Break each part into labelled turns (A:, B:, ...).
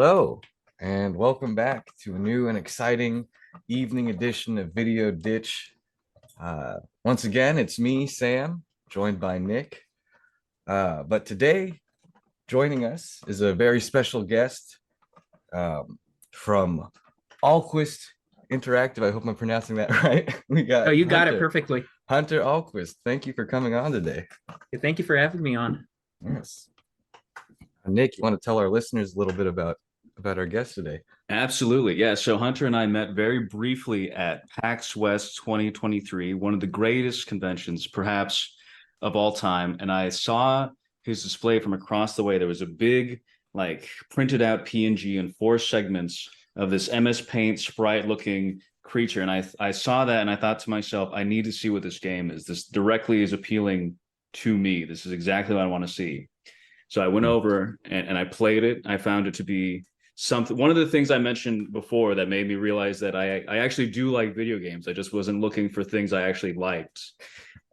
A: Hello, and welcome back to a new and exciting evening edition of Video Ditch. Once again, it's me, Sam, joined by Nick. But today, joining us is a very special guest from Ahlquist Interactive. I hope I'm pronouncing that right. We
B: Oh,
A: got
B: you got it perfectly.
A: Hunter Ahlquist. Thank you for coming on today.
B: Thank you for having me on.
A: Yes. Nick, you want to tell our listeners a little bit about our guest today?
C: Absolutely. Yeah. So Hunter and I met very briefly at PAX West 2023, one of the greatest conventions, perhaps of all time. And I saw his display from across the way. There was a big, like, printed out PNG in four segments of this MS Paint sprite looking creature. And I saw that and I thought to myself, I need to see what this game is. This directly is appealing to me. This is exactly what I want to see. So I went over and I played it. I found it to be something. One of the things I mentioned before that made me realize that I actually do like video games. I just wasn't looking for things I actually liked.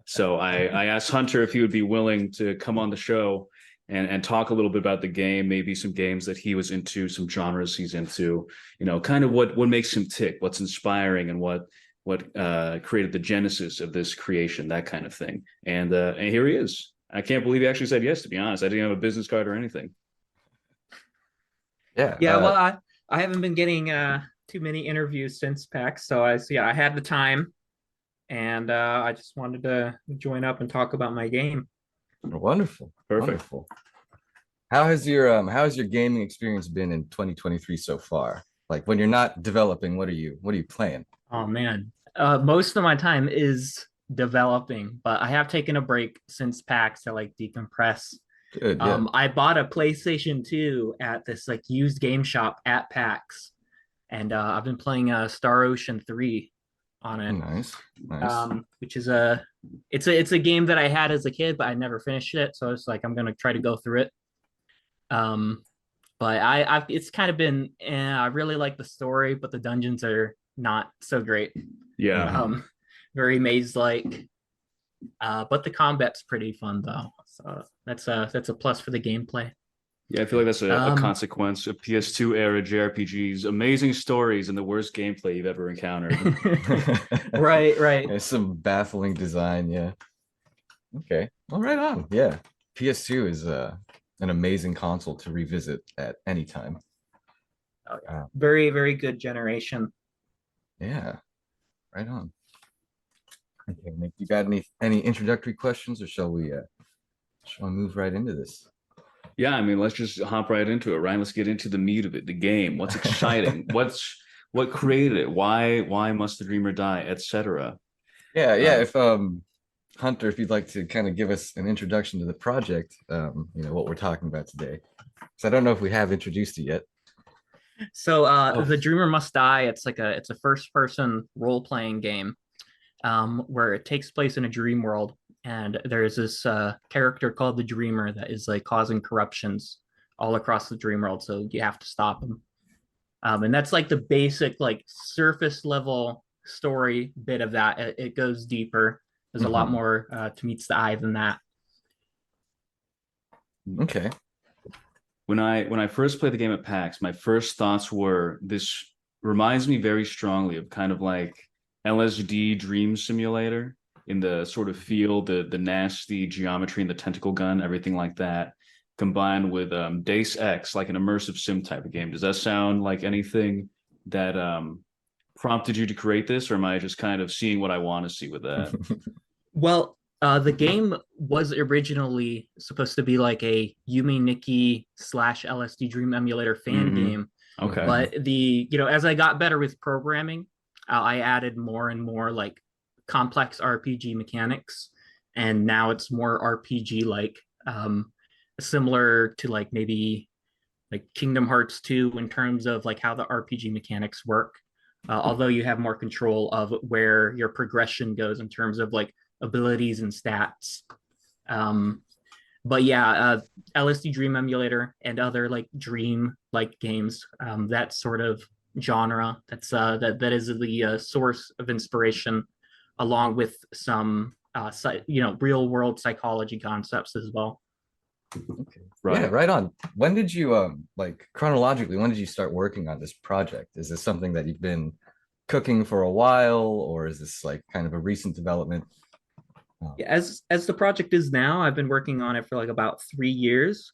C: So I asked Hunter if he would be willing to come on the show and talk a little bit about the game, maybe some games that he was into, some genres he's into, kind of what makes him tick, what's inspiring, and what created the genesis of this creation, that kind of thing. And here he is. I can't believe he actually said yes, to be honest. I didn't have a business card or anything.
A: Yeah.
B: Yeah, well, I haven't been getting too many interviews since PAX, so I had the time, and I just wanted to join up and talk about my game.
A: Wonderful.
C: Perfect.
A: Wonderful. How has your gaming experience been in 2023 so far? Like when you're not developing, what are you playing?
B: Oh man, most of my time is developing, but I have taken a break since PAX to like decompress.
A: Good, yeah.
B: I bought a PlayStation 2 at this like used game shop at PAX, and I've been playing Star Ocean 3 on it.
A: Nice, nice.
B: Which is it's a game that I had as a kid, but I never finished it. So it's like I'm gonna try to go through it. Um, but I've it's kind of been I really like the story, but the dungeons are not so great.
C: Yeah.
B: Very maze like. But the combat's pretty fun though. So that's a plus for the gameplay.
C: Yeah, I feel like that's a
B: Um,
C: consequence of PS2 era JRPGs. Amazing stories and the worst gameplay you've ever encountered.
B: right, right.
A: There's some baffling design, yeah. Okay. Well, right on. Yeah. PS2 is an amazing console to revisit at any time.
B: Oh, yeah.
A: Uh,
B: Very, very good generation.
A: yeah, right on. Okay, Nick, you got any introductory questions, or shall we move right into this?
C: Yeah, I mean, let's just hop right into it, right? Let's get into the meat of it, the game. What's exciting? What created it? Why must the dreamer die, etc.
A: Yeah, yeah.
C: Um,
A: If Hunter, if you'd like to kind of give us an introduction to the project, what we're talking about today. So I don't know if we have introduced it yet.
B: So
C: oh,
B: The Dreamer Must Die, it's a first person role playing game where it takes place in a dream world, and there's this character called the Dreamer that is like causing corruptions all across the dream world. So you have to stop him. And that's like the basic like surface level story bit of that. It goes deeper. There's a lot
A: Mhm.
B: more to meets the eye than that.
A: Okay.
C: when I first played the game at PAX, my first thoughts were this reminds me very strongly of kind of like LSD Dream Simulator in the sort of feel, the nasty geometry and the tentacle gun, everything like that, combined with Deus Ex, like an immersive sim type of game. Does that sound like anything that prompted you to create this, or am I just kind of seeing what I want to see with that?
B: Well, the game was originally supposed to be like a Yumi Nikki slash LSD Dream Emulator fan
C: Hmm.
B: game,
C: Okay.
A: Mhm.
B: but as I got better with programming, I added more and more like complex RPG mechanics, and now it's more RPG like, similar to like maybe like Kingdom Hearts 2 in terms of like how the RPG mechanics work. Although you have more control of where your progression goes in terms of like abilities and stats. Um, but yeah, LSD Dream Emulator and other like dream like games, that sort of genre. That is the source of inspiration, along with some real world psychology concepts as well.
A: Okay.
C: Right.
A: Yeah, right on. When did you like chronologically, when did you start working on this project? Is this something that you've been cooking for a while, or is this like kind of a recent development? Oh,
B: Yeah, as the project is now, I've been working on it for like about 3 years.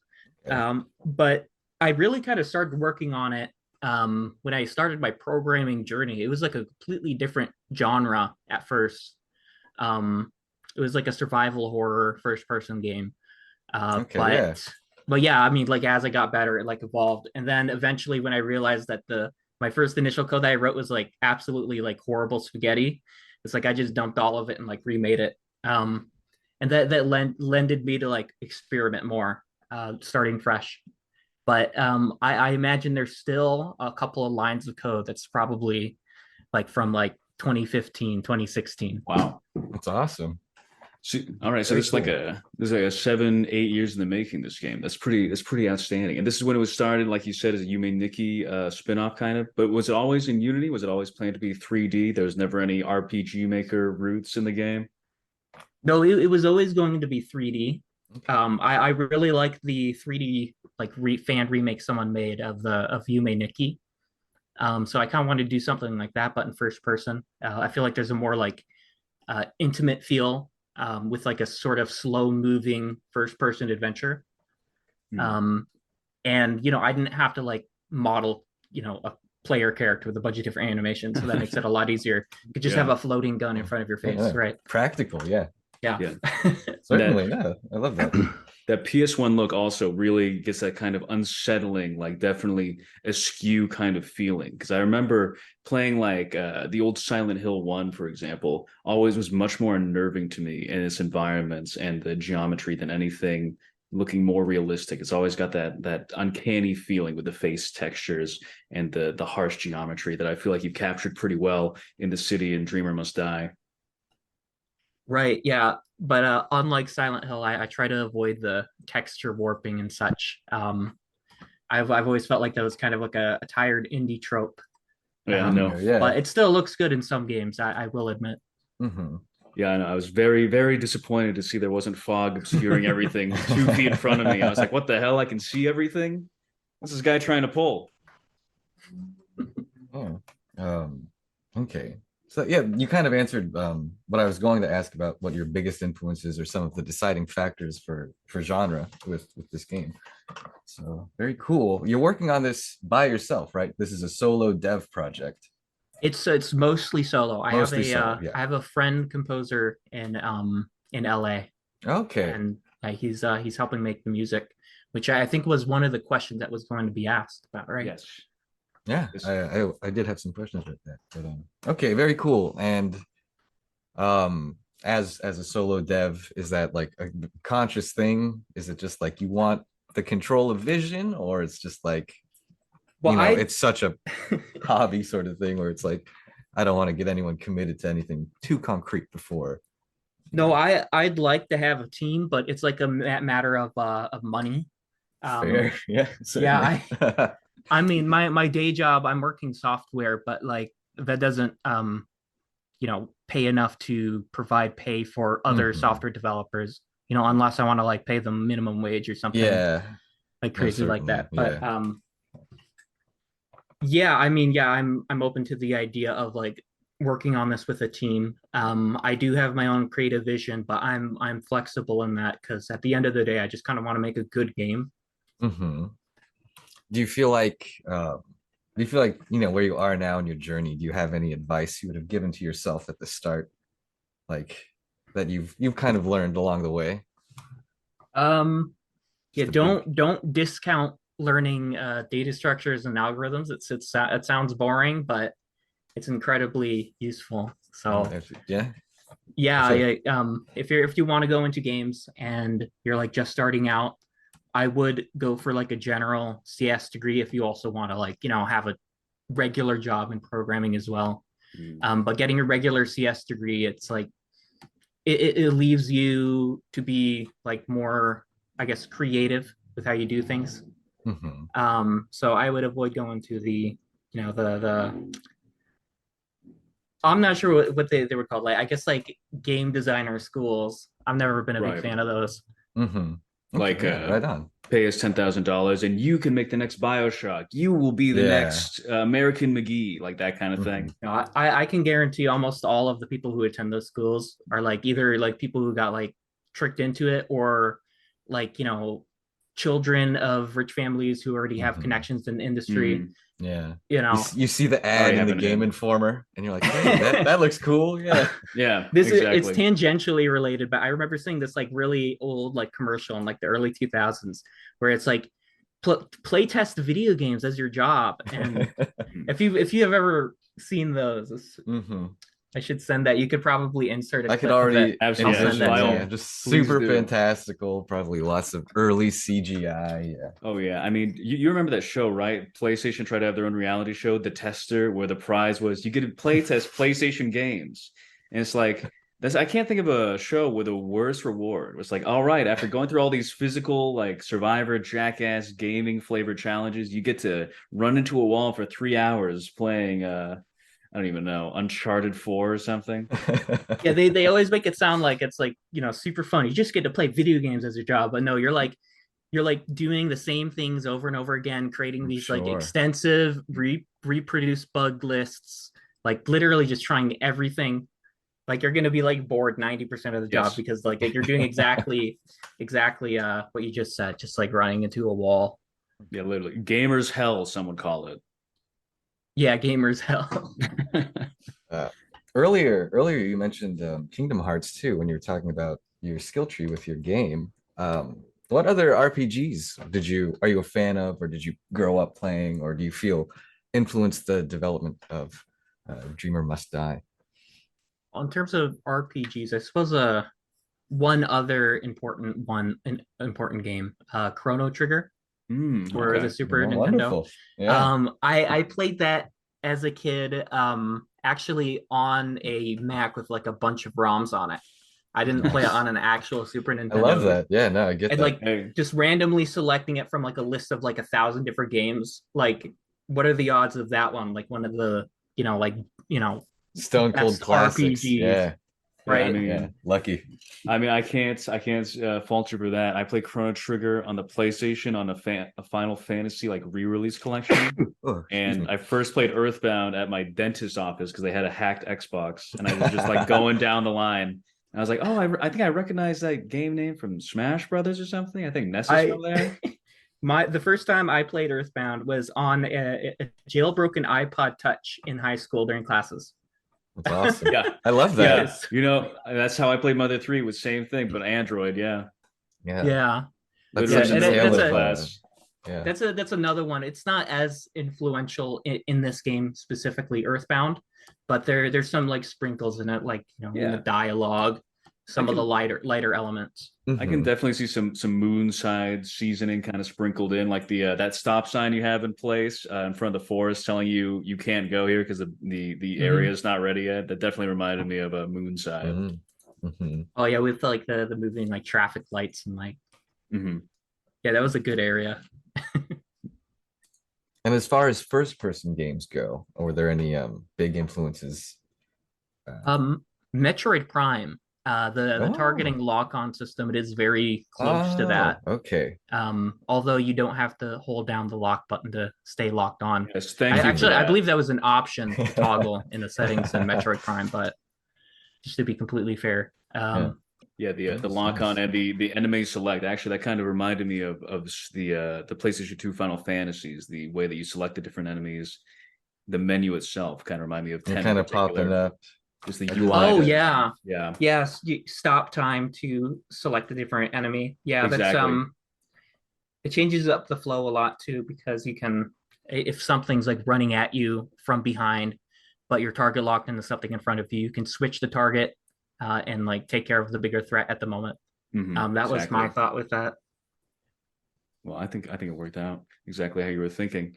A: okay.
B: But I really kind of started working on it when I started my programming journey. It was like a completely different genre at first. Um, it was like a survival horror first person game. Uh,
A: Okay,
B: but
A: yeah.
B: but yeah, I mean, like as I got better, it like evolved. And then eventually when I realized that the my first initial code that I wrote was like absolutely like horrible spaghetti, it's like I just dumped all of it and like remade it. Um, and lended me to like experiment more, starting fresh. But I imagine there's still a couple of lines of code that's probably like from like 2015, 2016.
C: Wow.
A: That's awesome.
C: So, all right, so
A: Very
C: this is like
A: cool.
C: a 7, 8 years in the making. This game, that's pretty outstanding. And this is when it was started, like you said, as a Yume Nikki spin-off kind of. But was it always in Unity? Was it always planned to be 3D? There was never any RPG Maker roots in the game.
B: No, it was always going to be 3D.
A: Okay.
B: I really like the 3D like fan remake someone made of Yume Nikki. So I kind of wanted to do something like that, but in first person. I feel like there's a more like intimate feel with like a sort of slow moving first person adventure.
C: Hmm.
B: Um, and I didn't have to like model a player character with a bunch of different animations, so that makes it a lot easier. You could just have
C: Yeah,
B: a floating gun in front of your face,
A: Yeah.
B: right?
A: Practical, yeah.
B: Yeah.
C: yeah. And that
A: Certainly, yeah. I love that.
C: that PS1 look also really gets that kind of unsettling, like definitely askew kind of feeling. Because I remember playing like the old Silent Hill 1, for example, always was much more unnerving to me in its environments and the geometry than anything looking more realistic. It's always got that uncanny feeling with the face textures and the harsh geometry that I feel like you've captured pretty well in The City and Dreamer Must Die.
B: Right, yeah. But unlike Silent Hill, I try to avoid the texture warping and such. I've always felt like that was kind of like a tired indie trope.
C: Yeah, no.
A: Okay, yeah.
B: But it still looks good in some games, I will admit.
A: Hmm.
C: Yeah, I know. I was very, very disappointed to see there wasn't fog obscuring everything 2 feet in front of me. I was like, what the hell? I can see everything? What's this guy trying to pull?
A: Oh. Okay. So yeah, you kind of answered what I was going to ask about what your biggest influences or some of the deciding factors for genre with this game. So very cool. You're working on this by yourself, right? This is a solo dev project.
B: It's mostly solo.
A: Mostly solo, yeah.
B: I have a friend composer in LA,
A: Okay.
B: and he's helping make the music, which I think was one of the questions that was going to be asked about, right?
C: Yes.
A: Yeah,
C: This,
A: I did have some questions about that. But okay, very cool. And as a solo dev, is that like a conscious thing? Is it just like you want the control of vision, or it's just like,
B: Well, I
A: it's such a hobby sort of thing where it's like I don't want to get anyone committed to anything too concrete before, you
B: no,
A: know.
B: I'd like to have a team, but it's like a matter of money. Um,
A: Fair. Yeah,
B: yeah,
A: certainly.
B: I mean my day job, I'm working software, but like that doesn't pay enough to provide pay for other
A: Hmm.
B: software developers, unless I want to like pay them minimum wage or something
A: Yeah,
B: like
A: no,
B: crazy like
A: certainly.
B: that. But
A: Yeah.
B: yeah, I mean, yeah, I'm open to the idea of like working on this with a team. I do have my own creative vision, but I'm flexible in that because at the end of the day, I just kind of want to make a good game.
A: Hmm. Do you feel like where you are now in your journey, do you have any advice you would have given to yourself at the start, like that you've kind of learned along the way?
B: Um, yeah,
A: Just a big
B: don't discount learning data structures and algorithms. It sounds boring, but it's incredibly useful.
A: oh,
B: So
A: yeah. I
B: yeah,
A: feel like
B: if you want to go into games and you're like just starting out, I would go for like a general CS degree if you also want to like have a regular job in programming as well.
C: mm,
B: But getting a regular CS degree, it's like it leaves you to be like more, I guess, creative with how you do things.
A: mhm.
B: So I would avoid going to the the I'm not sure what they were called. Like I guess like game designer schools. I've never been a big
C: right.
B: fan of those.
A: Hmm.
C: Like,
A: Okay, yeah, right on.
C: pay us $10,000 and you can make the next BioShock. You will be the
A: Yeah.
C: next American McGee, like that kind of thing.
A: Mhm.
B: No, I can guarantee almost all of the people who attend those schools are like either like people who got like tricked into it or like, children of rich families who already have
A: Mhm.
B: connections in the industry,
C: Mm,
A: Yeah.
B: you
A: You,
B: know.
A: you see the ad
C: already
A: in the
C: having
A: Game
C: it.
A: Informer, and you're like, hey, that looks cool. Yeah.
C: Yeah,
B: It's
C: exactly.
B: tangentially related, but I remember seeing this like really old like commercial in like the early 2000s where it's like play test video games as your job. And
C: Mm.
B: if you have ever seen those,
A: Hmm.
B: I should send that. You could probably insert a
A: I could
B: clip of it.
A: already
B: I'll
C: Absolutely.
B: send
C: Yes,
B: that
A: envision,
B: to
C: by
B: you.
A: yeah,
C: all,
A: just
C: please
A: super
C: do.
A: fantastical, probably lots of early CGI. Yeah.
C: Oh yeah, I mean, you remember that show, right? PlayStation tried to have their own reality show, The Tester, where the prize was you get to play test PlayStation games, and it's like that's I can't think of a show with a worse reward. It's like, all right, after going through all these physical, like Survivor, Jackass, gaming flavored challenges, you get to run into a wall for 3 hours playing I don't even know, Uncharted 4 or something.
B: Yeah, they always make it sound like it's like, super fun. You just get to play video games as your job, but no, you're like doing the same things over and over again, creating
A: I'm
B: these like
A: sure.
B: extensive reproduce bug lists, like literally just trying everything. Like you're gonna be like bored 90% of the job
C: Yes.
B: because like you're doing exactly what you just said, just like running into a wall.
C: Yeah, literally. Gamers hell, some would call it.
B: Yeah, gamers hell.
A: Uh, earlier you mentioned Kingdom Hearts 2 when you were talking about your skill tree with your game. What other RPGs are you a fan of, or did you grow up playing, or do you feel influenced the development of Dreamer Must Die?
B: In terms of RPGs, I suppose one other important game, Chrono Trigger for the
C: Okay.
B: Super
A: Oh,
B: Nintendo.
A: wonderful. Yeah.
B: I played that as a kid, actually on a Mac with like a bunch of ROMs on it. I didn't play it
C: Nice.
B: on an actual Super
A: I love
B: Nintendo.
A: that. Yeah, no, I get
B: And
A: that.
B: like
C: Hey,
B: just randomly selecting it from like a list of like 1,000 different games. Like, what are the odds of that one? Like one of the, like, you know,
A: Stone Cold
B: best
A: classics.
B: RPGs,
A: Yeah.
C: yeah,
B: right?
A: Yeah. Lucky.
C: I can't fault you for that. I played Chrono Trigger on the PlayStation on a Final Fantasy like re-release collection,
A: Oh, excuse
C: and
A: me.
C: I first played Earthbound at my dentist's office because they had a hacked Xbox, and I was just like going down the line. And I was like, oh, I think I recognize that game name from Smash Brothers or something. I think Ness is
B: I
C: from there.
B: the first time I played Earthbound was on a jailbroken iPod Touch in high school during classes.
A: That's awesome.
C: Yeah,
A: I love that.
C: yeah.
B: Yes.
C: That's how I played Mother 3 with same thing, but Android. Yeah,
A: Yeah.
B: Yeah.
A: That's
B: Yeah,
C: literally
A: such
C: in
A: a
C: the
B: and
C: middle of
A: tale
B: that's
C: gym
A: of
B: a
C: class.
A: yeah.
B: that's another one. It's not as influential in this game specifically, Earthbound, but there's some like sprinkles in it, like in the
C: Yeah,
B: dialogue,
C: I
B: some of the
C: can
B: lighter elements.
C: I can
A: Hmm.
C: definitely see some moonside seasoning kind of sprinkled in, like the that stop sign you have in place in front of the forest telling you you can't go here because the area
B: Hmm.
C: is not ready yet. That definitely reminded me of a moonside.
A: Hmm. Hmm.
B: Oh yeah, with like the moving like traffic lights and like,
C: Hmm.
B: yeah, that was a good area.
A: And as far as first person games go, were there any big influences? Uh,
B: Metroid Prime, the
A: oh,
B: targeting lock-on system, it is very close to
A: oh,
B: that.
A: okay.
B: Although you don't have to hold down the lock button to stay locked on.
C: Yes,
B: I
C: thank you for
B: actually I
C: that.
B: believe that was an option to toggle in the settings in Metroid Prime, but just to be completely fair.
A: Yeah,
C: Yeah, the
A: nice,
C: lock on
A: nice.
C: and the enemy select. Actually, that kind of reminded me of the PlayStation 2 Final Fantasies. The way that you select the different enemies, the menu itself kind of remind me of
A: You're
C: 10 in
A: kind of popping
C: particular.
A: up.
C: Just the
A: I did
C: UI.
A: like
B: Oh
A: it.
B: yeah.
C: Yeah,
B: Yes, you stop time to select a different enemy. Yeah, that's
C: exactly.
B: it changes up the flow a lot too because you can, if something's like running at you from behind but your target locked into something in front of you, you can switch the target, and like take care of the bigger threat at the moment. That was my
C: Exactly.
B: thought with that.
C: Well, I think it worked out exactly how you were thinking.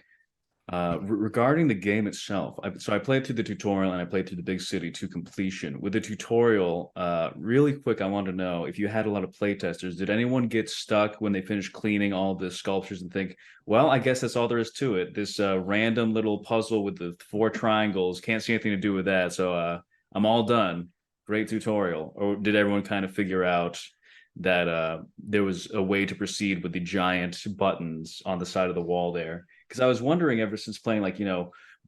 C: Regarding the game itself, so I played through the tutorial and I played through the big city to completion. With the tutorial, really quick, I wanted to know if you had a lot of playtesters. Did anyone get stuck when they finished cleaning all the sculptures and think, well, I guess that's all there is to it. This random little puzzle with the four triangles can't see anything to do with that. So I'm all done. Great tutorial. Or did everyone kind of figure out that there was a way to proceed with the giant buttons on the side of the wall there. Because I was wondering ever since playing like,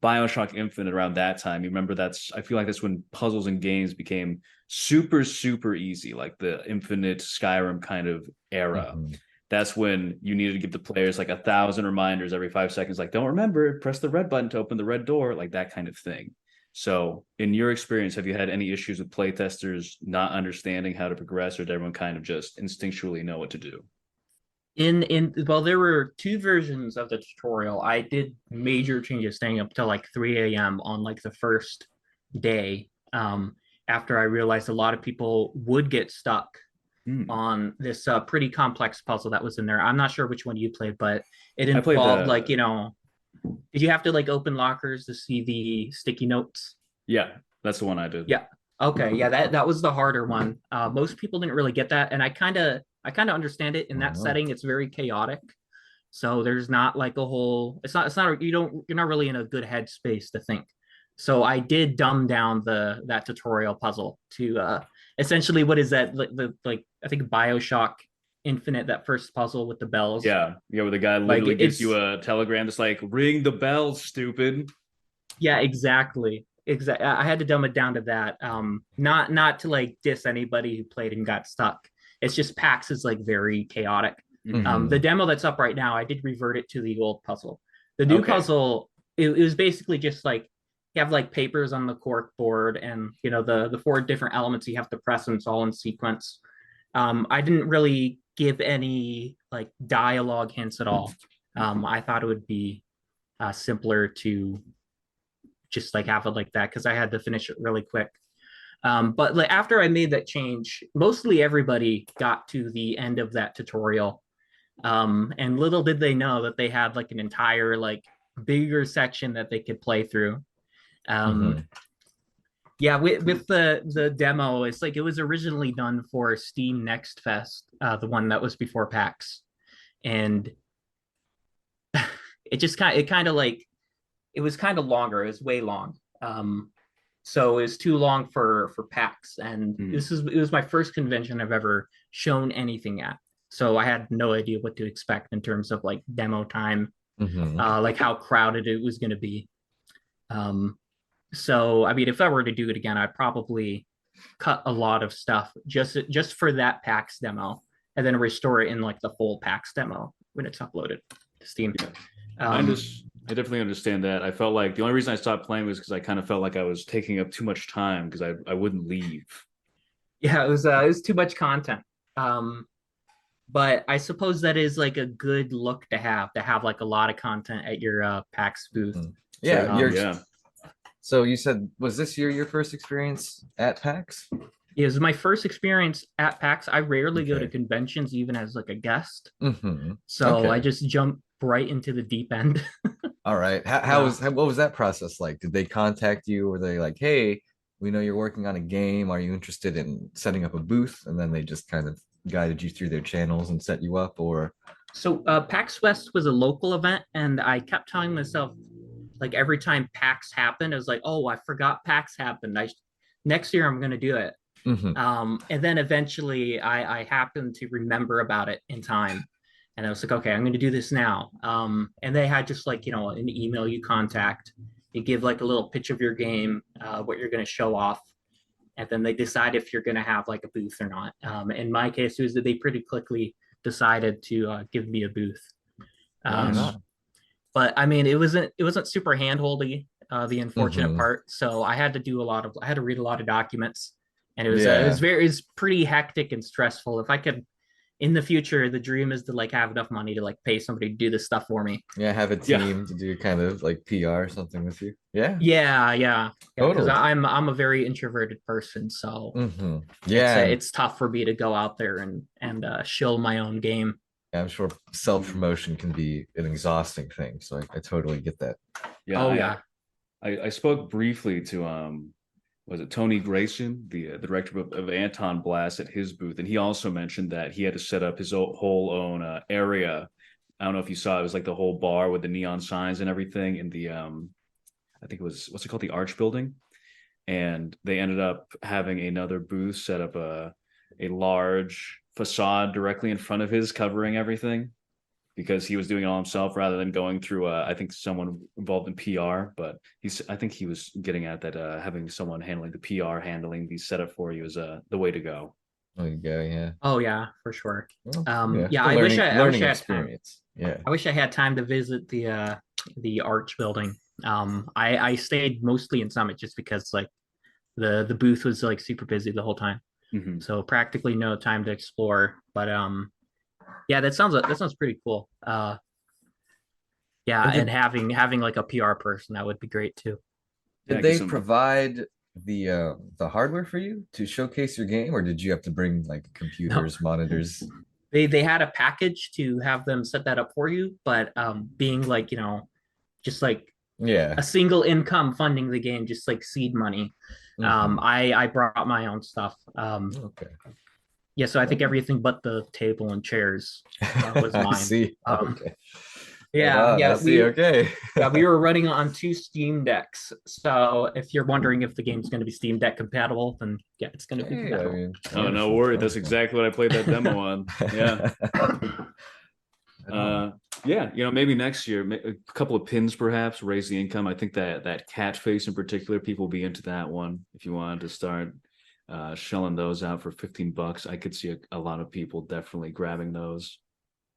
C: BioShock Infinite around that time. You remember I feel like that's when puzzles and games became super, super easy, like the Infinite Skyrim kind of era.
A: Mhm.
C: That's when you needed to give the players like 1,000 reminders every 5 seconds, like, don't remember, press the red button to open the red door, like that kind of thing. So, in your experience, have you had any issues with playtesters not understanding how to progress, or did everyone kind of just instinctually know what to do?
B: In well, there were two versions of the tutorial. I did major changes, staying up till like 3 a.m. on like the first day. After I realized a lot of people would get stuck
C: Hmm.
B: on this pretty complex puzzle that was in there. I'm not sure which one you played, but it
C: I played
B: involved like,
C: the
B: did you have to like open lockers to see the sticky notes?
C: Yeah, that's the one I did.
B: Yeah. Okay. Yeah, that was the harder one. Most people didn't really get that, and I kind of understand it in that
A: Oh.
B: setting. It's very chaotic, so there's not like a whole. It's not you're not really in a good headspace to think. So I did dumb down that tutorial puzzle to essentially what is that like I think BioShock Infinite, that first puzzle with the bells.
C: Yeah, yeah, where the guy
B: Like
C: literally gives you
B: it's
C: a telegram that's like, ring the bell, stupid.
B: Yeah, exactly. Exactly. I had to dumb it down to that. Not to like diss anybody who played and got stuck. It's just PAX is like very chaotic.
C: Mhm.
B: The
A: Mhm.
B: demo that's up right now, I did revert it to the old puzzle. The new
C: Okay.
B: puzzle, it was basically just like you have like papers on the cork board, and the four different elements you have to press, and it's all in sequence. I didn't really give any like dialogue hints at all. I thought it would be simpler to just like have it like that because I had to finish it really quick. But like after I made that change, mostly everybody got to the end of that tutorial. And little did they know that they had like an entire like bigger section that they could play through. Um,
A: Mhm.
B: yeah, with the demo, it's like it was originally done for Steam Next Fest, the one that was before PAX, and it kind of like it was kind of longer. It was way long. So it was too long for PAX, and
C: Mhm.
B: it was my first convention I've ever shown anything at. So I had no idea what to expect in terms of like demo time,
A: Mhm.
B: like how crowded it was going to be. Um, so I mean, if I were to do it again, I'd probably cut a lot of stuff just for that PAX demo, and then restore it in like the full PAX demo when it's uploaded to Steam.
C: Yeah.
B: Um,
C: I definitely understand that. I felt like the only reason I stopped playing was because I kind of felt like I was taking up too much time because I wouldn't leave.
B: yeah, it was too much content. Um, but I suppose that is like a good look to have like a lot of content at your PAX booth.
A: Mhm. Yeah,
C: Certainly,
A: you're
B: Um,
C: yeah.
A: so you said, was this your first experience at PAX?
B: it was my first experience at PAX. I rarely go to
A: Okay.
B: conventions even as like a guest,
A: Mm-hmm.
B: so I
A: Okay.
B: just jump right into the deep end.
A: All right.
B: uh,
A: What was that process like? Did they contact you? Were they like, hey, we know you're working on a game. Are you interested in setting up a booth? And then they just kind of guided you through their channels and set you up, or
B: so PAX West was a local event, and I kept telling myself like every time PAX happened, I was like, oh, I forgot PAX happened. Next year I'm gonna do it.
A: mm-hmm.
B: And then eventually I happened to remember about it in time. And I was like, okay, I'm going to do this now. And they had just like, an email you contact, you give like a little pitch of your game, what you're going to show off. And then they decide if you're going to have like a booth or not. In my case, it was that they pretty quickly decided to give me a booth.
A: Right
C: Nice.
B: Um,
A: on.
B: but I mean, it wasn't super handholdy. The unfortunate
A: Mm-hmm.
B: part. So I had to read a lot of documents, and
A: Yeah.
B: it was pretty hectic and stressful. If I could, in the future, the dream is to like have enough money to like pay somebody to do this stuff for me.
A: Yeah, have a
C: Yeah.
A: team to do kind of like PR or something with you. Yeah,
B: Yeah, because
A: totally.
B: I'm a very introverted person, so
A: Mm-hmm. Yeah, and
B: it's tough for me to go out there and shill my own game.
A: I'm sure
C: Mhm.
A: self-promotion can be an exhausting thing. So I totally get that.
C: Yeah,
B: Oh yeah,
C: I spoke briefly to was it Tony Grayson, the director of Anton Blast at his booth, and he also mentioned that he had to set up his whole own area. I don't know if you saw it, was like the whole bar with the neon signs and everything in the I think it was, what's it called, the Arch Building, and they ended up having another booth set up a large facade directly in front of his, covering everything, because he was doing it all himself rather than going through I think someone involved in PR. But I think he was getting at that having someone handling the PR, handling the setup for you is the way to go.
A: There you go. Yeah.
B: Oh yeah, for sure.
A: Well,
B: Yeah,
A: a
B: I wish I
A: learning
B: had time.
A: experience. Yeah.
B: I wish I had time to visit the Arch building. I stayed mostly in Summit just because like the booth was like super busy the whole time.
C: Mm-hmm.
B: So practically no time to explore. But yeah, that sounds pretty cool. Yeah, and having like a PR person, that would be great too.
A: Did they provide the hardware for you to showcase your game, or did you have to bring like computers, monitors?
B: They had a package to have them set that up for you, but being like, just like
A: Yeah.
B: a single income funding the game, just like seed money. I brought my own stuff.
A: Okay.
B: Yeah, so I think everything but the table and chairs was mine.
A: I see. Okay.
B: Yeah,
A: Okay.
B: yeah, we were running on 2 Steam Decks. So if you're wondering if the game's going to be Steam Deck compatible, then yeah, it's going to be compatible.
A: I mean,
C: oh, no worry. That's exactly what I played that demo on. Yeah. Yeah, maybe next year, a couple of pins perhaps, raise the income. I think that cat face in particular, people will be into that one. If you wanted to start shelling those out for $15, I could see a lot of people definitely grabbing those.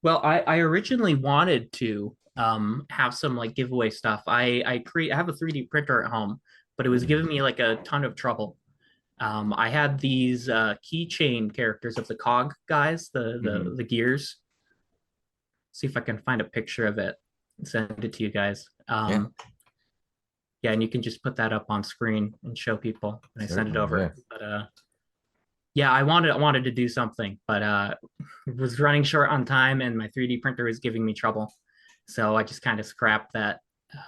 B: Well, I originally wanted to have some like giveaway stuff. I have a 3D printer at home, but it was giving me like a ton of trouble. I had these keychain characters of the cog guys, the gears. See if I can find a picture of it and send it to you guys. Yeah, and you can just put that up on screen and show people when I send it over.
A: Yeah.
B: But yeah, I wanted to do something, but was running short on time, and my 3D printer was giving me trouble. So I just kind of scrapped that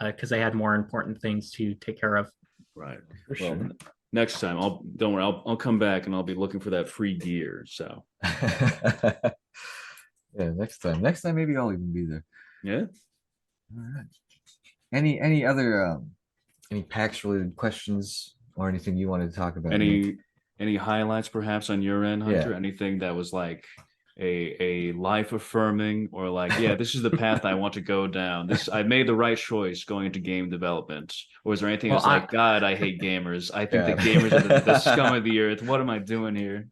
B: because I had more important things to take care of.
C: Right. Well, next time, don't worry, I'll come back and I'll be looking for that free gear. So.
A: Yeah, next time maybe I'll even be there.
C: Yeah.
A: All right. Any other any PAX related questions or anything you wanted to talk about?
C: Any highlights perhaps on your end, Hunter?
A: Yeah.
C: Anything that was like a life affirming, or like, yeah, this is the path I want to go down. I made the right choice going into game development. Or is there anything that's like, God, I hate gamers. I think that gamers are the scum of the earth. What am I doing here?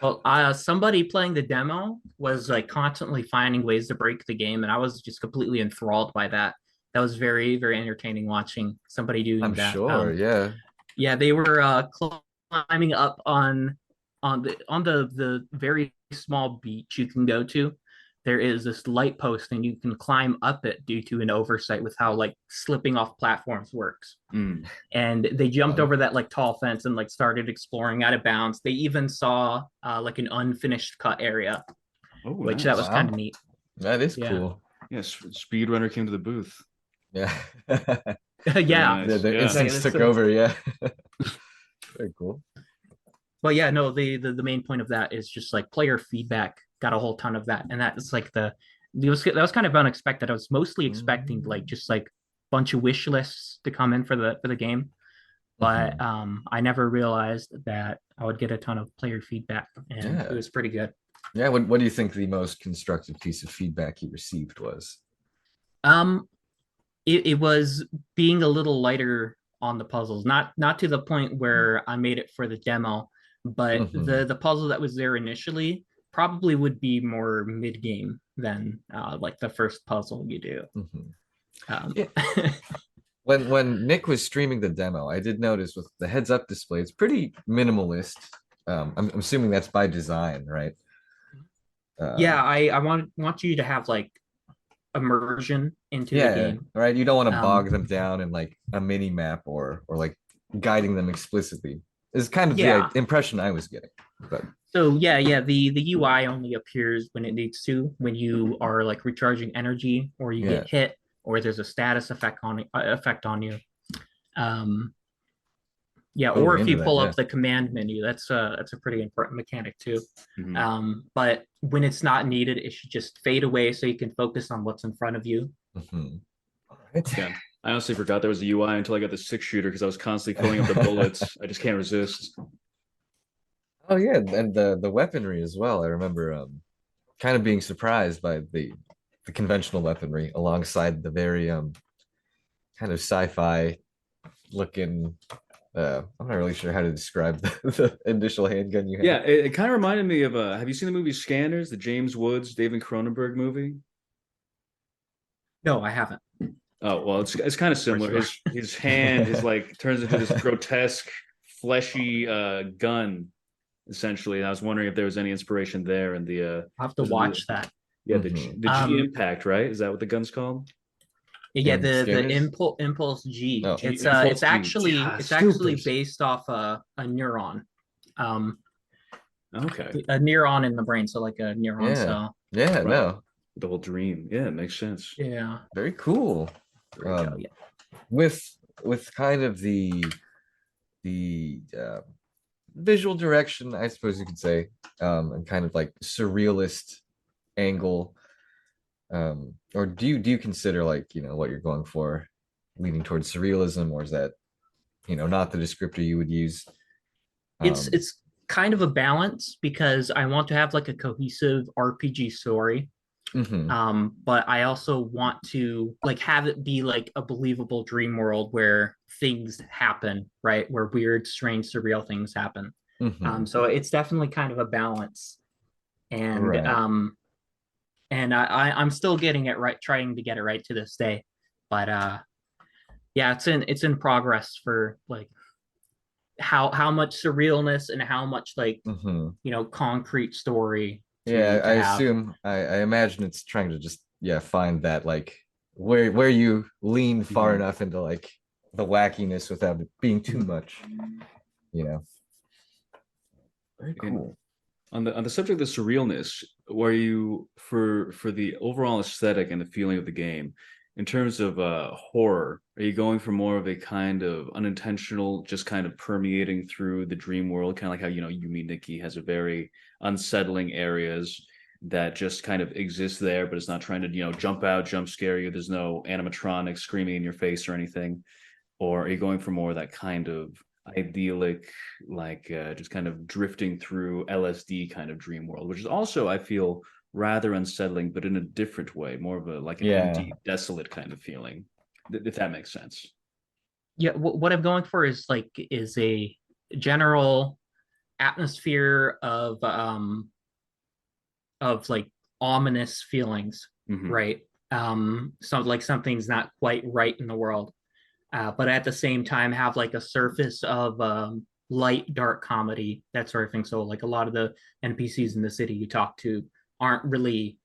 B: Well, somebody playing the demo was like constantly finding ways to break the game, and I was just completely enthralled by that. That was very, very entertaining watching somebody doing that.
A: I'm sure, yeah.
B: Yeah, they were climbing up on the very small beach you can go to. There is this light post, and you can climb up it due to an oversight with how like slipping off platforms works. And they jumped over that like tall fence and like started exploring out of bounds. They even saw like an unfinished cut area, which that was kind of neat.
A: That is cool.
C: Yes, Speedrunner came to the booth.
A: Yeah.
B: Yeah.
A: Nice. The instincts took over. Yeah. Very cool.
B: Well, yeah, no, the main point of that is just like player feedback. Got a whole ton of that, and that's like that was kind of unexpected. I was mostly expecting like just like bunch of wish lists to come in for the game, but I never realized that I would get a ton of player feedback, and it was pretty good.
A: Yeah, what do you think the most constructive piece of feedback you received was?
B: It was being a little lighter on the puzzles, not to the point where I made it for the demo, but the puzzle that was there initially probably would be more mid-game than like the first puzzle you do.
A: When Nick was streaming the demo, I did notice with the heads-up display, it's pretty minimalist. I'm assuming that's by design, right?
B: Yeah, I want you to have like immersion into the game.
A: Right. You don't want to bog them down in like a mini map or like guiding them explicitly. Is kind of the impression I was getting. But
B: so the UI only appears when it needs to, when you are like recharging energy or you get hit or there's a status effect on you. Or if you pull up the command menu, that's a pretty important mechanic too. But when it's not needed, it should just fade away so you can focus on what's in front of you.
A: All right.
C: Yeah. I honestly forgot there was a UI until I got the 6-shooter because I was constantly filling up the bullets. I just can't resist.
A: Oh yeah, and the weaponry as well. I remember kind of being surprised by the conventional weaponry alongside the very kind of sci-fi looking I'm not really sure how to describe the initial handgun you
C: Yeah,
A: had.
C: it kind of reminded me of have you seen the movie Scanners, the James Woods, David Cronenberg movie?
B: No, I haven't.
C: Oh, well, it's kind of
B: Of course
C: similar.
B: you are.
C: His hand is like turns into this grotesque, fleshy gun, essentially. And I was wondering if there was any inspiration there in the
B: I'll have to
C: was it
B: watch that.
C: the G
B: Um,
C: Impact, right? Is that what the gun's called?
B: yeah,
A: And
B: the
A: scanners?
B: Impulse G.
A: Oh,
C: G Impulse G. Yeah,
B: It's actually
C: stupid.
B: based off a neuron, um,
C: Okay,
B: a neuron in the brain, so like a neuron
A: yeah.
B: cell.
A: Yeah,
C: right.
A: no.
C: The whole dream. Yeah, it makes sense.
B: Yeah,
A: Very cool.
B: there we go.
A: Um
B: Yeah,
A: with kind of the visual direction, I suppose you could say, and kind of like surrealist angle. Or do you consider like, what you're going for leaning towards surrealism, or is that, not the descriptor you would use? Um,
B: it's kind of a balance because I want to have like a cohesive RPG story.
A: mhm.
B: But I also want to like have it be like a believable dream world where things happen, right? Where weird, strange, surreal things happen.
A: Mhm.
B: So it's definitely kind of a balance, and
A: Right.
B: I'm still getting it right, trying to get it right to this day. But yeah, it's in progress for like how much surrealness and how much like
A: Mhm.
B: concrete story
A: Yeah,
B: to
A: I
B: have.
A: assume I imagine it's trying to just, yeah, find that like where you lean far
C: Mhm.
A: enough into like the wackiness without it being too
B: Mhm.
A: much, you know. Very
C: And
A: cool.
C: on the subject of surrealness, were you for the overall aesthetic and the feeling of the game, in terms of horror, are you going for more of a kind of unintentional, just kind of permeating through the dream world, kind of like how Yumi Nikki has a very unsettling areas that just kind of exist there, but it's not trying to jump out, jump scare you. There's no animatronic screaming in your face or anything. Or are you going for more of that kind of idyllic, like just kind of drifting through LSD kind of dream world, which is also, I feel, rather unsettling, but in a different way, more of a like an
A: Yeah.
C: empty, desolate kind of feeling, if that makes sense.
B: Yeah, what I'm going for is a general atmosphere of like ominous feelings,
C: Hmm.
B: right? So like something's not quite right in the world, but at the same time have like a surface of light dark comedy, that sort of thing. So like a lot of the NPCs in the city you talk to aren't really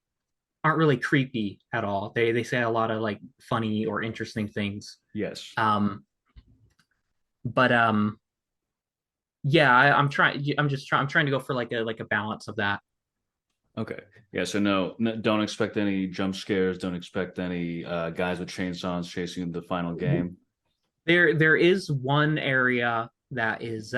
B: aren't really creepy at all. They say a lot of like funny or interesting things.
C: Yes.
B: Um, but yeah, I'm trying. I'm trying to go for like a balance of that.
C: Okay. Yeah. So no, no, don't expect any jump scares. Don't expect any guys with chainsaws chasing the final game.
B: There is one area that is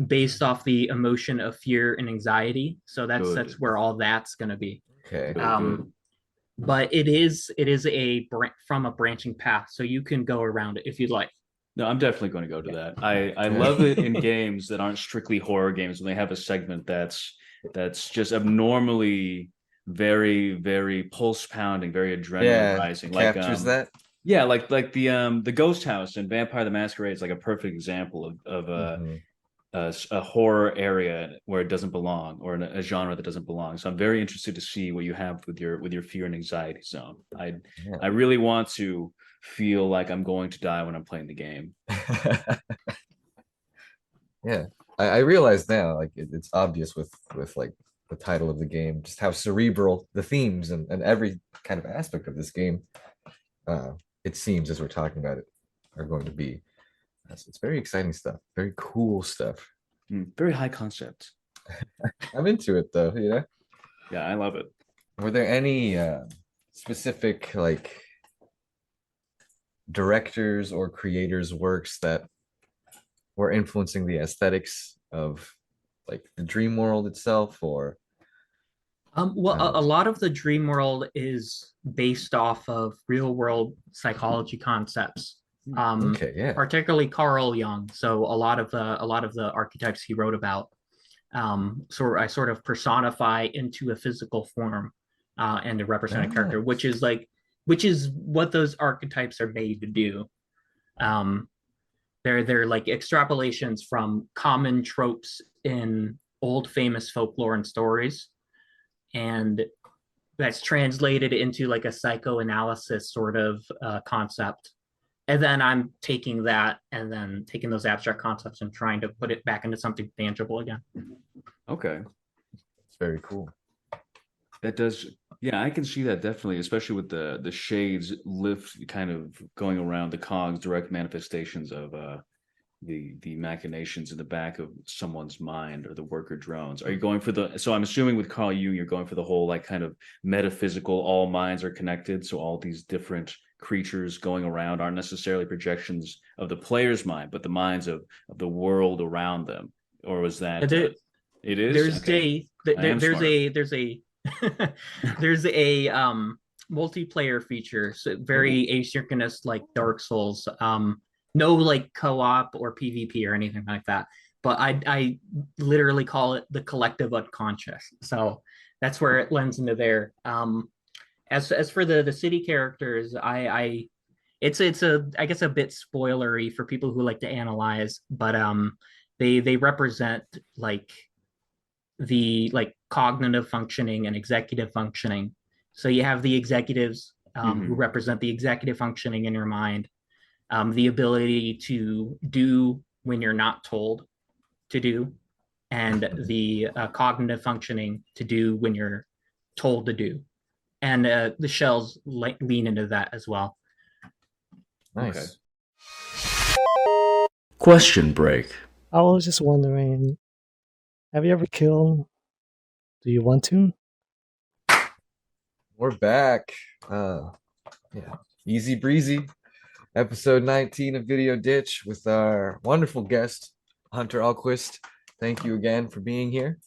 B: based off the emotion of fear and anxiety. So that's
C: Good.
B: where all that's going to be.
A: Okay.
C: Good.
B: Um,
C: Good.
B: but it is from a branching path, so you can go around it if you'd like.
C: No, I'm definitely going to go to
B: Yeah.
C: that. I
A: Yeah.
C: love it in games that aren't strictly horror games when they have a segment that's just abnormally very pulse pounding, very adrenaline
A: Yeah.
C: rising. Like
A: Captures that.
C: yeah, like the Ghost House and Vampire the Masquerade is like a perfect example of
A: Mhm.
C: a horror area where it doesn't belong or in a genre that doesn't belong. So I'm very interested to see what you have with your fear and anxiety zone. I
A: Yeah.
C: really want to feel like I'm going to die when I'm playing the game.
A: Yeah, I realize now, like it's obvious with like the title of the game, just how cerebral the themes and every kind of aspect of this game, uh, it seems as we're talking about it, are going to be. So it's very exciting stuff, very cool stuff.
C: Very high concept.
A: I'm into it though, you know.
C: Yeah, I love it.
A: Were there any specific like directors or creators' works that were influencing the aesthetics of like the dream world itself, or
B: Well,
A: uh,
B: a lot of the dream world is based off of real world psychology concepts,
A: okay, yeah.
B: particularly Carl Jung. So a lot of the archetypes he wrote about. So I sort of personify into a physical form and to represent a character, which is what those archetypes are made to do. Um, they're like extrapolations from common tropes in old famous folklore and stories, and that's translated into like a psychoanalysis sort of concept. And then I'm taking that and then taking those abstract concepts and trying to put it back into something tangible again.
C: Okay.
A: It's very cool.
C: That does, yeah, I can see that definitely, especially with the shades lift kind of going around the cogs, direct manifestations of the machinations in the back of someone's mind or the worker drones. Are you going for the, so I'm assuming with Carl Jung, you're going for the whole like kind of metaphysical, all minds are connected. So all these different creatures going around aren't necessarily projections of the player's mind, but the minds of the world around them. Or was that it is?
B: There's
C: Okay.
B: there's a there's a multiplayer feature, so very asynchronous like Dark Souls. No like co-op or PvP or anything like that. But I literally call it the collective unconscious. So that's where it lends into there. As for the city characters, it's a I guess a bit spoilery for people who like to analyze, but they represent like the like cognitive functioning and executive functioning. So you have the executives who represent the executive functioning in your mind, the ability to do when you're not told to do, and the cognitive functioning to do when you're told to do. And the shells lean into that as well.
A: Nice.
C: Okay. Question break.
D: I was just wondering, have you ever killed? Do you want to?
A: We're back. Yeah, easy breezy. Episode 19 of Video Ditch with our wonderful guest, Hunter Ahlquist. Thank you again for being here.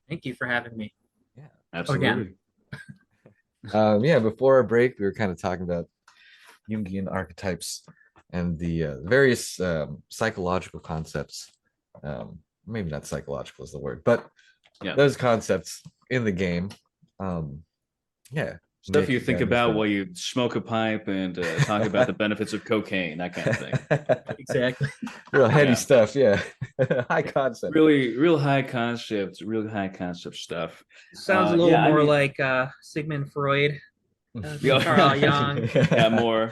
B: Thank you for having me.
A: Yeah,
C: absolutely.
A: Yeah, before our break, we were kind of talking about Jungian archetypes and the various psychological concepts. Maybe not psychological is the word, but those concepts in the game. Yeah.
C: Stuff
A: Nick,
C: you think about while you smoke a pipe and talk about the benefits of cocaine, that kind of thing.
B: Exactly.
A: Real heady stuff, yeah. High concept.
C: Real high concept stuff.
B: Sounds a little more like Sigmund Freud, Carl Jung.
C: Yeah,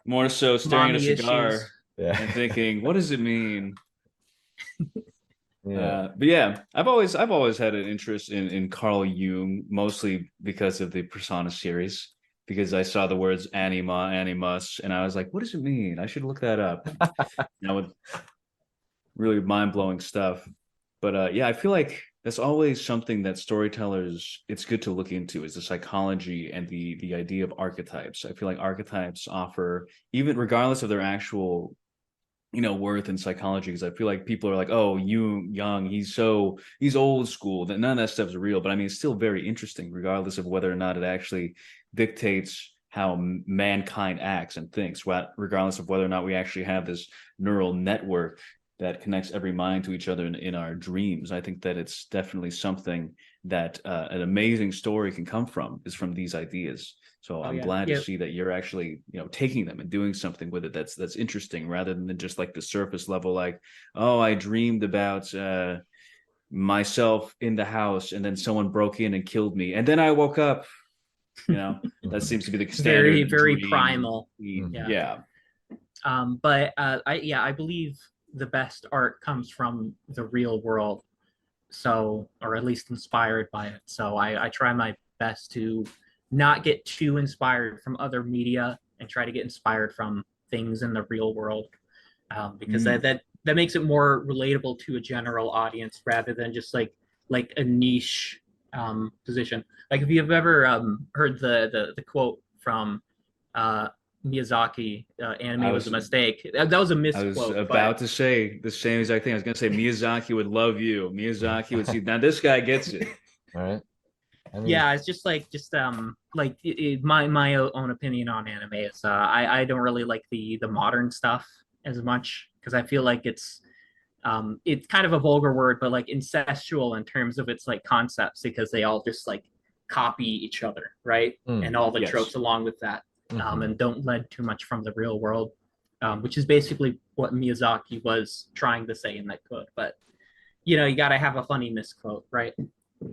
C: more so staring
B: Mommy
C: at a cigar
B: issues.
C: and thinking, what does it mean?
A: Yeah.
C: But yeah, I've always had an interest in Carl Jung, mostly because of the Persona series, because I saw the words anima, animus, and I was like, what does it mean? I should look that up. With really mind-blowing stuff. But yeah, I feel like that's always something that storytellers, it's good to look into, is the psychology and the idea of archetypes. I feel like archetypes offer, even regardless of their actual worth in psychology, because I feel like people are like, oh, Jung, he's old school, that none of that stuff's real. But I mean, it's still very interesting, regardless of whether or not it actually dictates how mankind acts and thinks, regardless of whether or not we actually have this neural network that connects every mind to each other in our dreams. I think that it's definitely something that an amazing story can come from, is from these ideas. So I'm glad to see that you're actually, taking them and doing something with it that's interesting, rather than just like the surface level, like, oh, I dreamed about myself in the house and then someone broke in and killed me and then I woke up. That seems to be the standard.
B: Very primal.
C: Yeah.
B: But I believe the best art comes from the real world. So, or at least inspired by it. So I try my best to not get too inspired from other media and try to get inspired from things in the real world, because that makes it more relatable to a general audience rather than just like a niche position. Like if you've ever heard the quote from Miyazaki, anime was a mistake. That was a misquote.
C: I was about to say the same exact thing. I was going to say Miyazaki would love you. Miyazaki would see, now this guy gets it.
A: All right.
B: Yeah, it's just my own opinion on anime. It's I don't really like the modern stuff as much, because I feel like it's It's kind of a vulgar word, but like incestual in terms of its like concepts, because they all just like copy each other, right? And all the
C: Yes.
B: tropes along with that,
A: Mhm.
B: and don't lead too much from the real world, which is basically what Miyazaki was trying to say in that quote. But you got to have a funny misquote, right?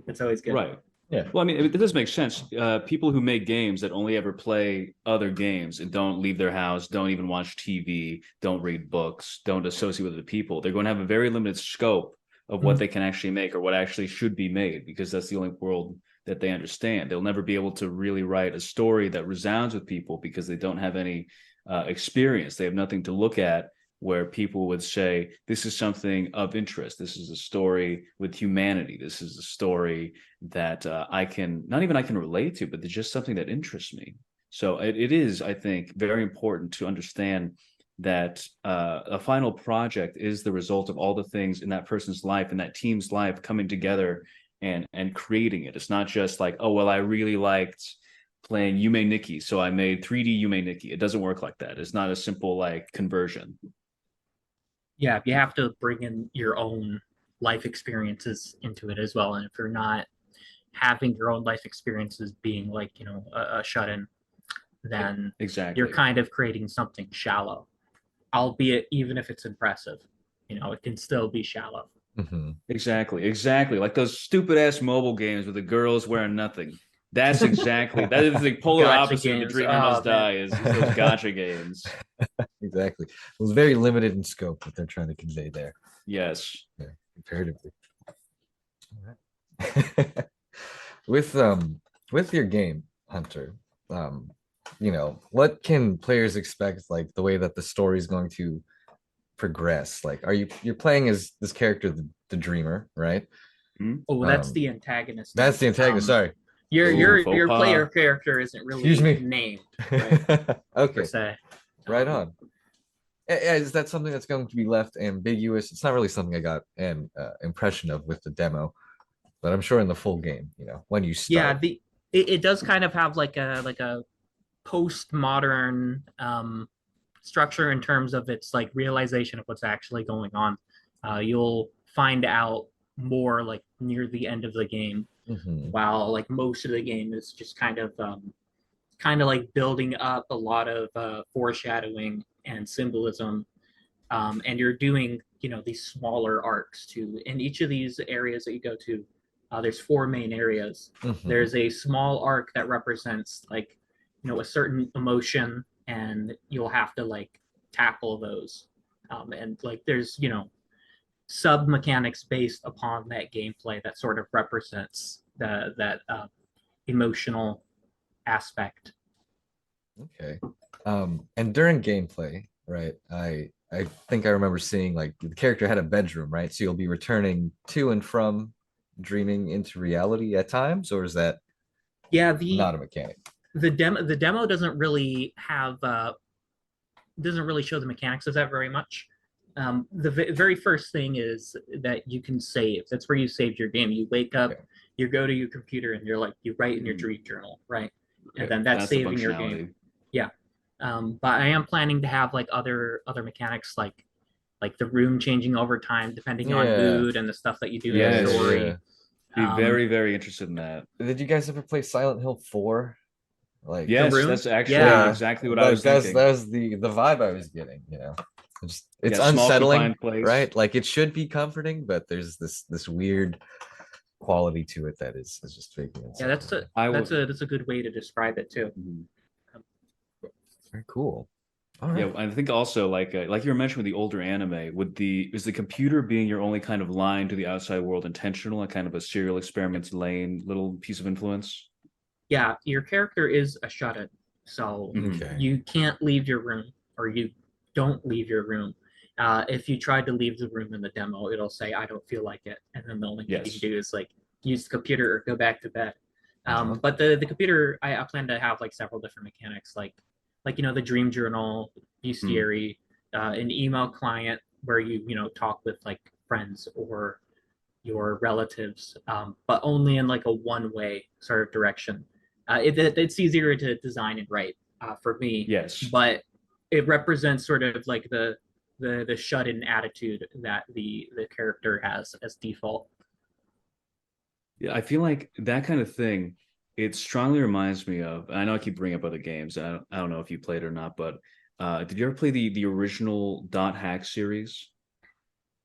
B: It's always good.
C: Right.
A: Yeah.
C: Well, I mean, it does make sense. People who make games that only ever play other games and don't leave their house, don't even watch TV, don't read books, don't associate with other people, they're going to have a very limited scope of what they can actually make or what actually should be made, because that's the only world that they understand. They'll never be able to really write a story that resounds with people because they don't have any experience. They have nothing to look at where people would say, this is something of interest. This is a story with humanity. This is a story that I can relate to, but it's just something that interests me. So it is, I think, very important to understand that a final project is the result of all the things in that person's life and that team's life coming together and creating it. It's not just like, oh, well, I really liked playing Yume Nikki, so I made 3D Yume Nikki. It doesn't work like that. It's not a simple like conversion.
B: Yeah, you have to bring in your own life experiences into it as well. And if you're not having your own life experiences being like, a shut in, then
C: Exactly.
B: you're kind of creating something shallow, albeit even if it's impressive, it can still be shallow.
A: Mhm.
C: Exactly. Like those stupid ass mobile games with the girls wearing nothing. That's exactly that is the polar
B: Gacha
C: opposite of the
B: games.
C: dreamer
B: Oh,
C: must
B: man.
C: die is those gacha games.
A: Exactly. It was very limited in scope what they're trying to convey there.
C: Yes.
A: Yeah, comparatively. All right. With your game, Hunter, what can players expect, like the way that the story is going to progress? Like, you're playing as this character, the dreamer, right?
B: Oh, that's
A: Um,
B: the antagonist.
A: that's the antagonist. Sorry.
B: Your
C: Ooh,
B: your
C: faux
B: your
C: pas.
B: player character isn't
A: Excuse
B: really
A: me.
B: named, right? Per
A: Okay,
B: se.
A: right on. Is that something that's going to be left ambiguous? It's not really something I got an impression of with the demo, but I'm sure in the full game, when you
B: Yeah,
A: start.
B: it does kind of have like a postmodern structure in terms of its like realization of what's actually going on. You'll find out more like near the end of the game,
A: Mhm.
B: while like most of the game is just kind of like building up a lot of foreshadowing and symbolism, and you're doing these smaller arcs too. In each of these areas that you go to, there's four main areas.
A: Mhm.
B: There's a small arc that represents like a certain emotion, and you'll have to like tackle those, and like there's sub mechanics based upon that gameplay that sort of represents that emotional aspect.
A: Okay. And during gameplay, right? I think I remember seeing like the character had a bedroom, right? So you'll be returning to and from dreaming into reality at times, or is that
B: Yeah,
A: not a mechanic?
B: the demo doesn't really show the mechanics of that very much. The very first thing is that you can save. That's where you saved your game. You wake up,
A: Okay.
B: you go to your computer, and you write in your
C: Mm.
B: dream journal, right? And
C: Okay.
B: then that's
C: the
B: saving your game.
C: functionality.
B: Yeah. But I am planning to have like other mechanics like the room changing over time depending on
A: Yeah.
B: mood and the stuff that you do in
C: Yes.
B: the story.
C: Be
B: Um,
C: very, very interested in that.
A: Did you guys ever play Silent Hill 4? Like,
B: the
C: Yes,
B: room,
C: that's actually
B: yeah,
C: exactly what I
A: like
C: was thinking.
A: that's the vibe I was getting. It's
C: Yeah, small
A: unsettling,
C: confined place.
A: right? Like it should be comforting, but there's this weird quality to it that is just vaguely
B: yeah.
A: unsettling.
B: That's a good way to describe it too.
C: Mhm.
A: Very cool. All
C: Yeah,
A: right.
C: I think also like you were mentioning with the older anime, is the computer being your only kind of line to the outside world intentional, a kind of a serial experiment lane little piece of influence?
B: Yeah, your character is a shut-in, so
A: Okay.
B: you can't leave your room, or you don't leave your room. If you tried to leave the room in the demo, it'll say, "I don't feel like it," and then the only thing you
C: Yes.
B: can do is like use the computer or go back to bed.
A: Uh-huh.
B: But the computer, I plan to have like several different mechanics, like the dream journal, bestiary, an email client where you talk with like friends or your relatives, but only in like a one-way sort of direction. It's easier to design and write for me,
C: Yes.
B: but it represents sort of like the the shut-in attitude that the character has as default.
C: Yeah, I feel like that kind of thing, it strongly reminds me of, I know I keep bringing up other games. I don't know if you played or not, but did you ever play the original Dot Hack series?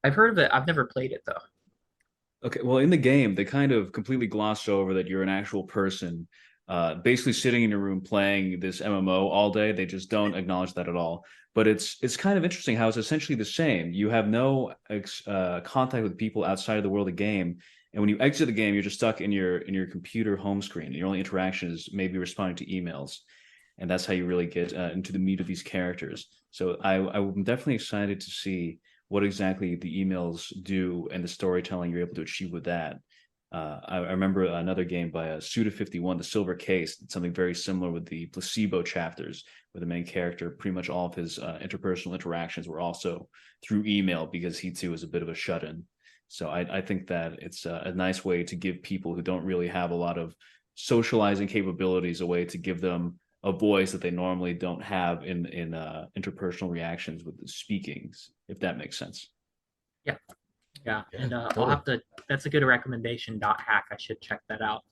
B: I've heard of it. I've never played it though.
C: Okay, well, in the game, they kind of completely glossed over that you're an actual person, basically sitting in your room playing this MMO all day. They just don't acknowledge that at all. But it's kind of interesting how it's essentially the same. You have no contact with people outside of the world of the game, and when you exit the game, you're just stuck in your computer home screen. Your only interaction is maybe responding to emails, and that's how you really get into the meat of these characters. So I'm definitely excited to see what exactly the emails do and the storytelling you're able to achieve with that. I remember another game by Suda51, The Silver Case, did something very similar with the placebo chapters, where the main character, pretty much all of his interpersonal interactions were also through email because he too is a bit of a shut-in. So I think that it's a nice way to give people who don't really have a lot of socializing capabilities a way to give them a voice that they normally don't have in interpersonal reactions with the speakings, if that makes sense.
B: Yeah, and
A: totally.
B: I'll have to. That's a good recommendation. Dot hack. I should check that out.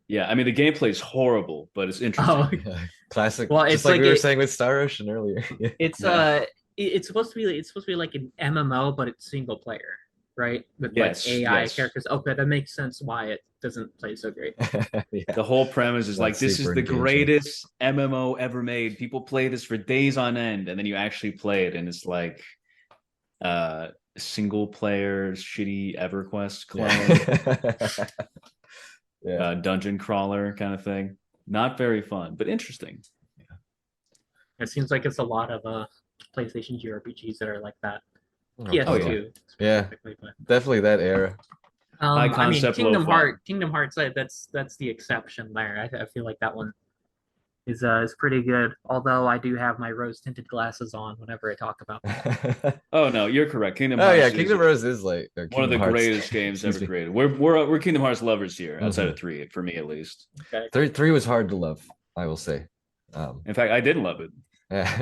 C: Yeah, I mean the gameplay is horrible, but it's interesting.
B: Oh,
A: Yeah, classic.
B: well,
A: Just
B: it's
A: like
B: like
A: we were saying with Star Ocean earlier.
B: it's
C: Yeah.
B: it's supposed to be like an MMO, but it's single player, right? With like
C: Yes,
B: AI
C: yes.
B: characters. Okay, that makes sense why it doesn't play so great.
A: Yeah,
C: The whole premise is
A: not
C: like this is
A: super
C: the
A: engaging.
C: greatest MMO ever made. People play this for days on end, and then you actually play it, and it's like single player shitty EverQuest clone,
A: Yeah.
C: dungeon crawler kind of thing. Not very fun, but interesting.
B: It seems like it's a lot of PlayStation JRPGs that are like that.
A: Oh,
B: PS2
A: totally.
B: specifically, but
A: Definitely that era.
C: High
B: I mean
C: concept, low fun.
B: Kingdom Hearts, that's the exception there. I feel like that one is pretty good. Although I do have my rose tinted glasses on whenever I talk about that.
C: Oh no, you're correct. Kingdom
A: Oh yeah,
C: Hearts is
A: Kingdom Hearts is like or
C: one of
A: Kingdom
C: the
A: Hearts.
C: greatest games ever
A: Excuse me.
C: created. We're Kingdom Hearts lovers here, outside
A: Mhm.
C: of 3, for me at least.
B: Okay.
A: Three was hard to love, I will say.
C: In fact, I didn't love it.
A: Yeah.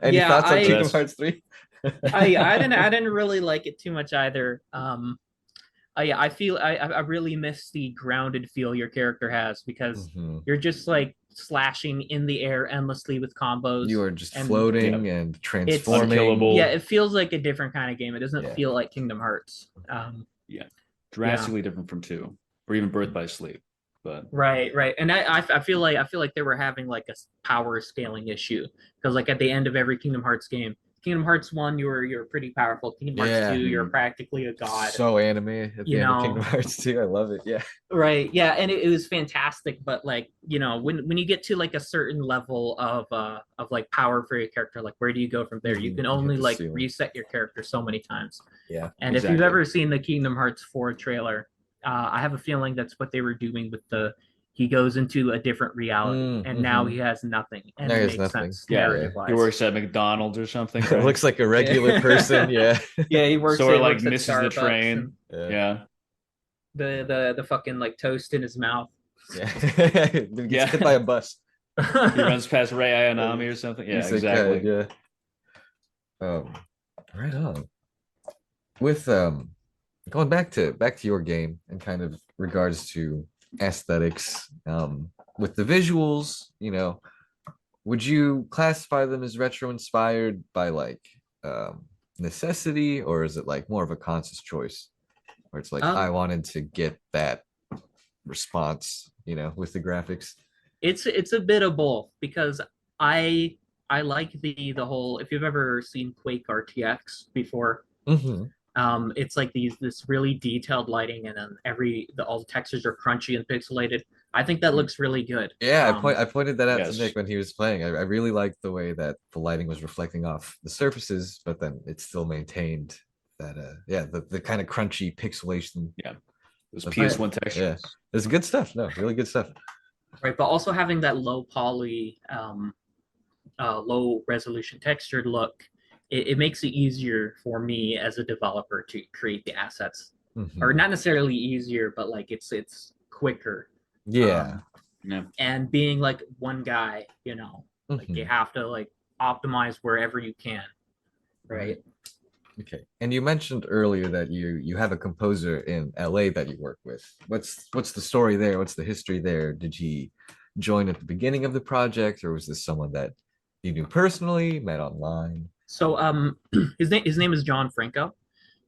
A: Any
B: Yeah,
A: thoughts on
B: I-
A: Kingdom
C: That's-
A: Hearts 3?
B: I didn't really like it too much either. I really miss the grounded feel your character has because
A: Mhm.
B: you're just like slashing in the air endlessly with combos.
A: You are just
B: and
A: floating and
B: it's
A: transforming.
C: unkillable.
B: Yeah, it feels like a different kind of game. It doesn't
A: Yeah.
B: feel like Kingdom Hearts.
C: Yeah, drastically different from 2, or even Birth by Sleep. But
B: Right, and I feel like they were having like a power scaling issue because like at the end of every Kingdom Hearts game, Kingdom Hearts 1, you're pretty powerful. Kingdom Hearts
A: Yeah.
B: 2, you're
C: Mhm.
B: practically a god.
A: So anime at the
B: You
A: end of
B: know.
A: Kingdom Hearts 2. I love it. Yeah.
B: Right, yeah, and it was fantastic, but like when you get to like a certain level of like power for your character, like where do you go from there? You
A: Mhm.
B: can
A: You hit
B: only
A: the
B: like
A: ceiling.
B: reset your character so many times.
A: Yeah.
B: And if you've
C: Exactly.
B: ever seen the Kingdom Hearts 4 trailer, I have a feeling that's what they were doing with the he goes into a different reality and now he has nothing, and
A: Now he
B: it
A: has
B: makes
A: nothing.
B: sense
C: Yeah,
B: narrative
C: he
B: wise.
C: works at McDonald's or something.
A: It
C: Right?
A: looks like a regular person. Yeah.
B: Yeah, he works.
C: Sort
B: He
C: of like
B: works at
C: misses the
B: Starbucks
C: train.
B: and
C: Yeah,
B: the fucking like toast in his mouth.
A: Yeah. He gets
C: Yeah.
A: hit by a bus.
C: he runs past Ray Ayanami or something. Yeah,
A: He's like,
C: exactly.
A: yeah. Right on. With going back to your game and kind of regards to aesthetics, with the visuals, would you classify them as retro inspired by like necessity, or is it like more of a conscious choice where it's like
B: Um,
A: I wanted to get that response, with the graphics?
B: it's a bit of both because I I like the whole. If you've ever seen Quake RTX before,
A: Mm-hmm.
B: it's like this really detailed lighting, and then all the textures are crunchy and pixelated. I think that looks really good.
A: Yeah, I pointed that out to
C: Yes.
A: Nick when he was playing. I really liked the way that the lighting was reflecting off the surfaces, but then it still maintained that the kind of crunchy pixelation.
C: Those
A: of
C: PS1
A: it.
C: textures.
A: Yeah, it's good stuff. No, really good stuff.
B: Right, but also having that low poly, low resolution textured look, it makes it easier for me as a developer to create the assets,
A: Mhm.
B: or not necessarily easier, but like it's quicker.
A: Yeah.
C: Yeah.
B: And being like one guy, like you
A: Mhm.
B: have to like optimize wherever you can. right.
A: Okay. And you mentioned earlier that you have a composer in LA that you work with. What's the story there? What's the history there? Did he join at the beginning of the project, or was this someone that you knew personally, met online?
B: So his name is John Franco,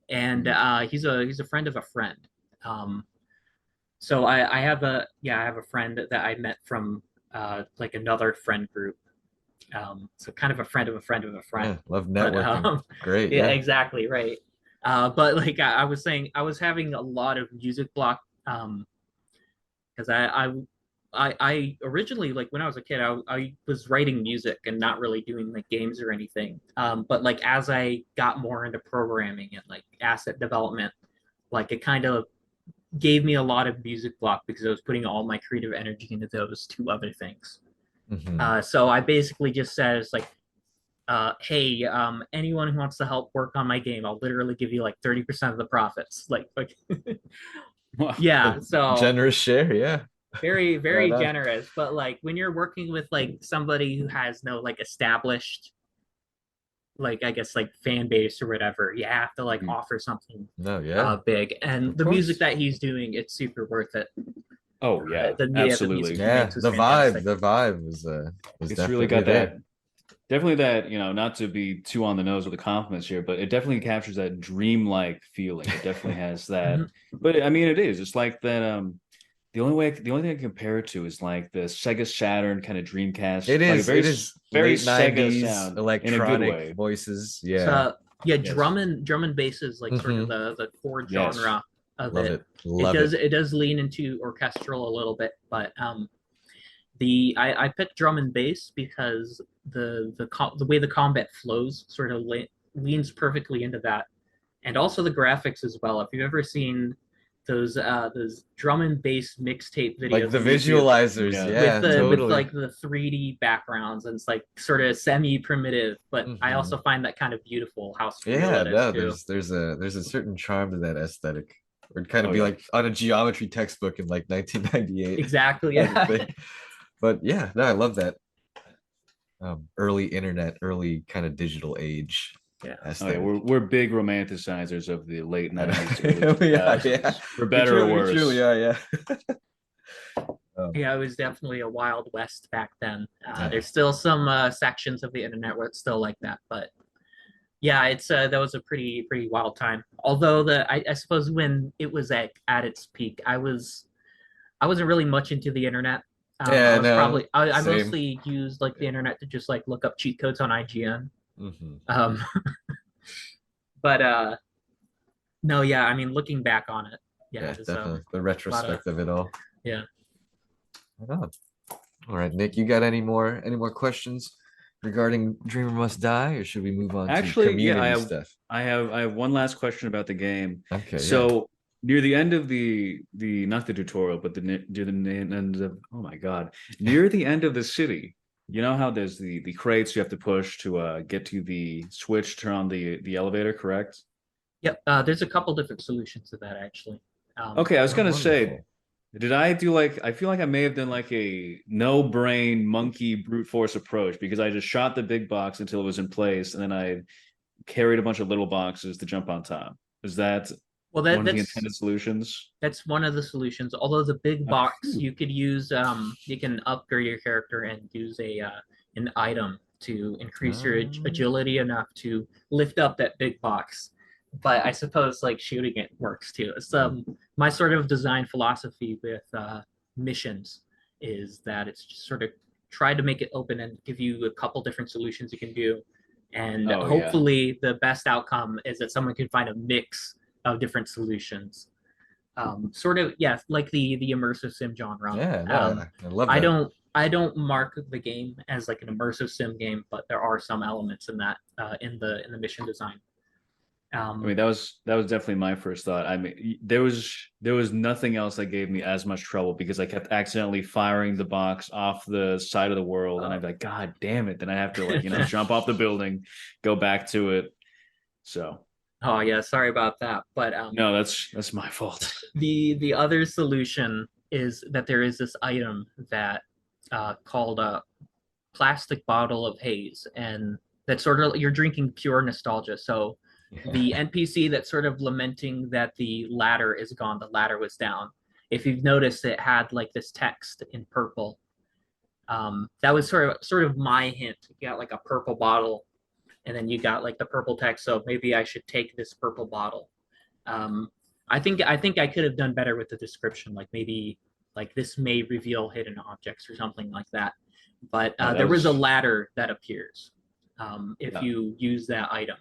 B: and he's a friend of a friend. Um, so I have a friend that I met from like another friend group. So kind of a friend of a friend of a friend.
A: Yeah, love
B: But
A: networking. Great,
B: yeah,
A: yeah.
B: exactly right. But like I was saying, I was having a lot of music block because I originally, like when I was a kid, I was writing music and not really doing like games or anything. But like as I got more into programming and like asset development, like it kind of gave me a lot of music block because I was putting all my creative energy into those two other things.
A: Hmm.
B: So I basically just says like, hey, anyone who wants to help work on my game, I'll literally give you like 30% of the profits. Like
C: Wow.
B: yeah, so
A: Generous share, yeah.
B: very,
A: Right
B: very
A: on.
B: generous. But like when you're working with like somebody who has no like established like I guess like fan base or whatever, you have to like
A: Mm.
B: offer something
A: No, yeah,
B: big. And
A: of
B: the music
A: course.
B: that he's doing, it's super worth it.
C: Oh yeah,
B: The music
C: absolutely.
B: he
A: Yeah,
B: makes is fantastic.
A: the vibe was
C: It's really
A: definitely
C: got
A: there.
C: that, not to be too on the nose with the compliments here, but it definitely captures that dreamlike feeling. It definitely has that.
B: Mhm.
C: But I mean, it is. It's like that. The only thing I can compare it to is like the Sega Saturn kind of Dreamcast, like a
A: It is
C: very
A: late
C: Sega
A: 90s
C: sound in a good
A: electronic
C: way.
A: voices. Yeah.
B: So yeah,
C: Yes.
B: drum and bass is like sort of
A: Hmm.
B: the core
C: Yes.
B: genre of
A: Love
B: it.
A: it. Love it.
B: It does lean into orchestral a little bit, but I picked drum and bass because the way the combat flows sort of leans perfectly into that, and also the graphics as well. If you've ever seen those drum and bass mixtape
A: Like
B: videos
A: the
B: on YouTube
A: visualizers.
C: Yeah.
A: Yeah,
B: with
A: totally.
B: like the 3D backgrounds, and it's like sort of semi primitive, but I
A: Hmm.
B: also find that kind of beautiful how surreal
A: Yeah,
B: it is
A: no,
B: too.
A: there's a certain charm to that aesthetic. Or it'd kind of
C: Oh
A: be
C: yeah.
A: like on a geometry textbook in like 1998
B: Exactly,
A: kind of
B: yeah.
A: thing. But yeah, no, I love that early internet, early kind of digital age
B: Yeah.
C: Oh yeah.
A: aesthetic.
C: We're big romanticizers of the late
A: I
C: '90s, early
A: know. Yeah, yeah.
C: 2000s, for better or
A: We truly
C: worse.
A: are, yeah. Um,
B: Yeah, it was definitely a wild west back then.
A: yeah.
B: There's still some sections of the internet where it's still like that, but yeah, it's that was a pretty wild time. Although I suppose when it was at its peak, I wasn't really much into the internet.
A: Yeah, no,
B: I
A: same.
B: mostly used like the internet to just like look up cheat codes on IGN.
A: Hmm.
B: Um, but no, yeah, I mean looking back on it, yeah,
A: Yeah,
B: it was
A: definitely the
B: a lot of
A: retrospect of it all.
B: yeah.
A: Right on. All right, Nick, you got any more questions regarding Dreamer Must Die, or should we move on to
C: Actually, yeah,
A: community stuff?
C: I have one last question about the game.
A: Okay, yeah.
C: So near the end of the not the tutorial, but near the end of, oh my God, near the end of the city, you know how there's the crates you have to push to get to the switch, turn on the elevator, correct?
B: Yep, there's a couple different solutions to that actually.
C: Okay, I was
A: Oh,
C: gonna say,
A: wonderful.
C: did I do like, I feel like I may have done like a no brain monkey brute force approach because I just shot the big box until it was in place and then I carried a bunch of little boxes to jump on top. Is that
B: well,
C: one of the intended solutions?
B: that's one of the solutions. Although the big
C: Oh,
B: box,
C: phew.
B: you could use you can upgrade your character and use a an item to increase your
A: Oh,
B: agility enough to lift up that big box. But I suppose like shooting it works too. It's my sort of design philosophy with missions is that it's just sort of try to make it open and give you a couple different solutions you can do, and
C: Oh yeah.
B: hopefully the best outcome is that someone can find a mix of different solutions. Sort of yeah, like the immersive sim genre.
A: yeah, no, I love that.
B: I don't mark the game as like an immersive sim game, but there are some elements in that in the mission design.
C: I mean,
B: Um,
C: that was definitely my first thought. I mean, there was nothing else that gave me as much trouble because I kept accidentally firing the box off the side of the world, and
B: uh,
C: I'd be like, God damn it! Then I have to like jump off the building, go back to it. So
B: oh yeah, sorry about that. But
C: no, that's my fault.
B: the other solution is that there is this item that called a plastic bottle of haze, and that sort of, you're drinking pure nostalgia. So the NPC that's sort of lamenting that the ladder is gone, the ladder was down. If you've noticed, it had like this text in purple. That was sort of my hint. You got like a purple bottle, and then you got like the purple text. So maybe I should take this purple bottle. I think I could have done better with the description. Like maybe like this may reveal hidden objects or something like that. But there was a ladder that appears if you use that item.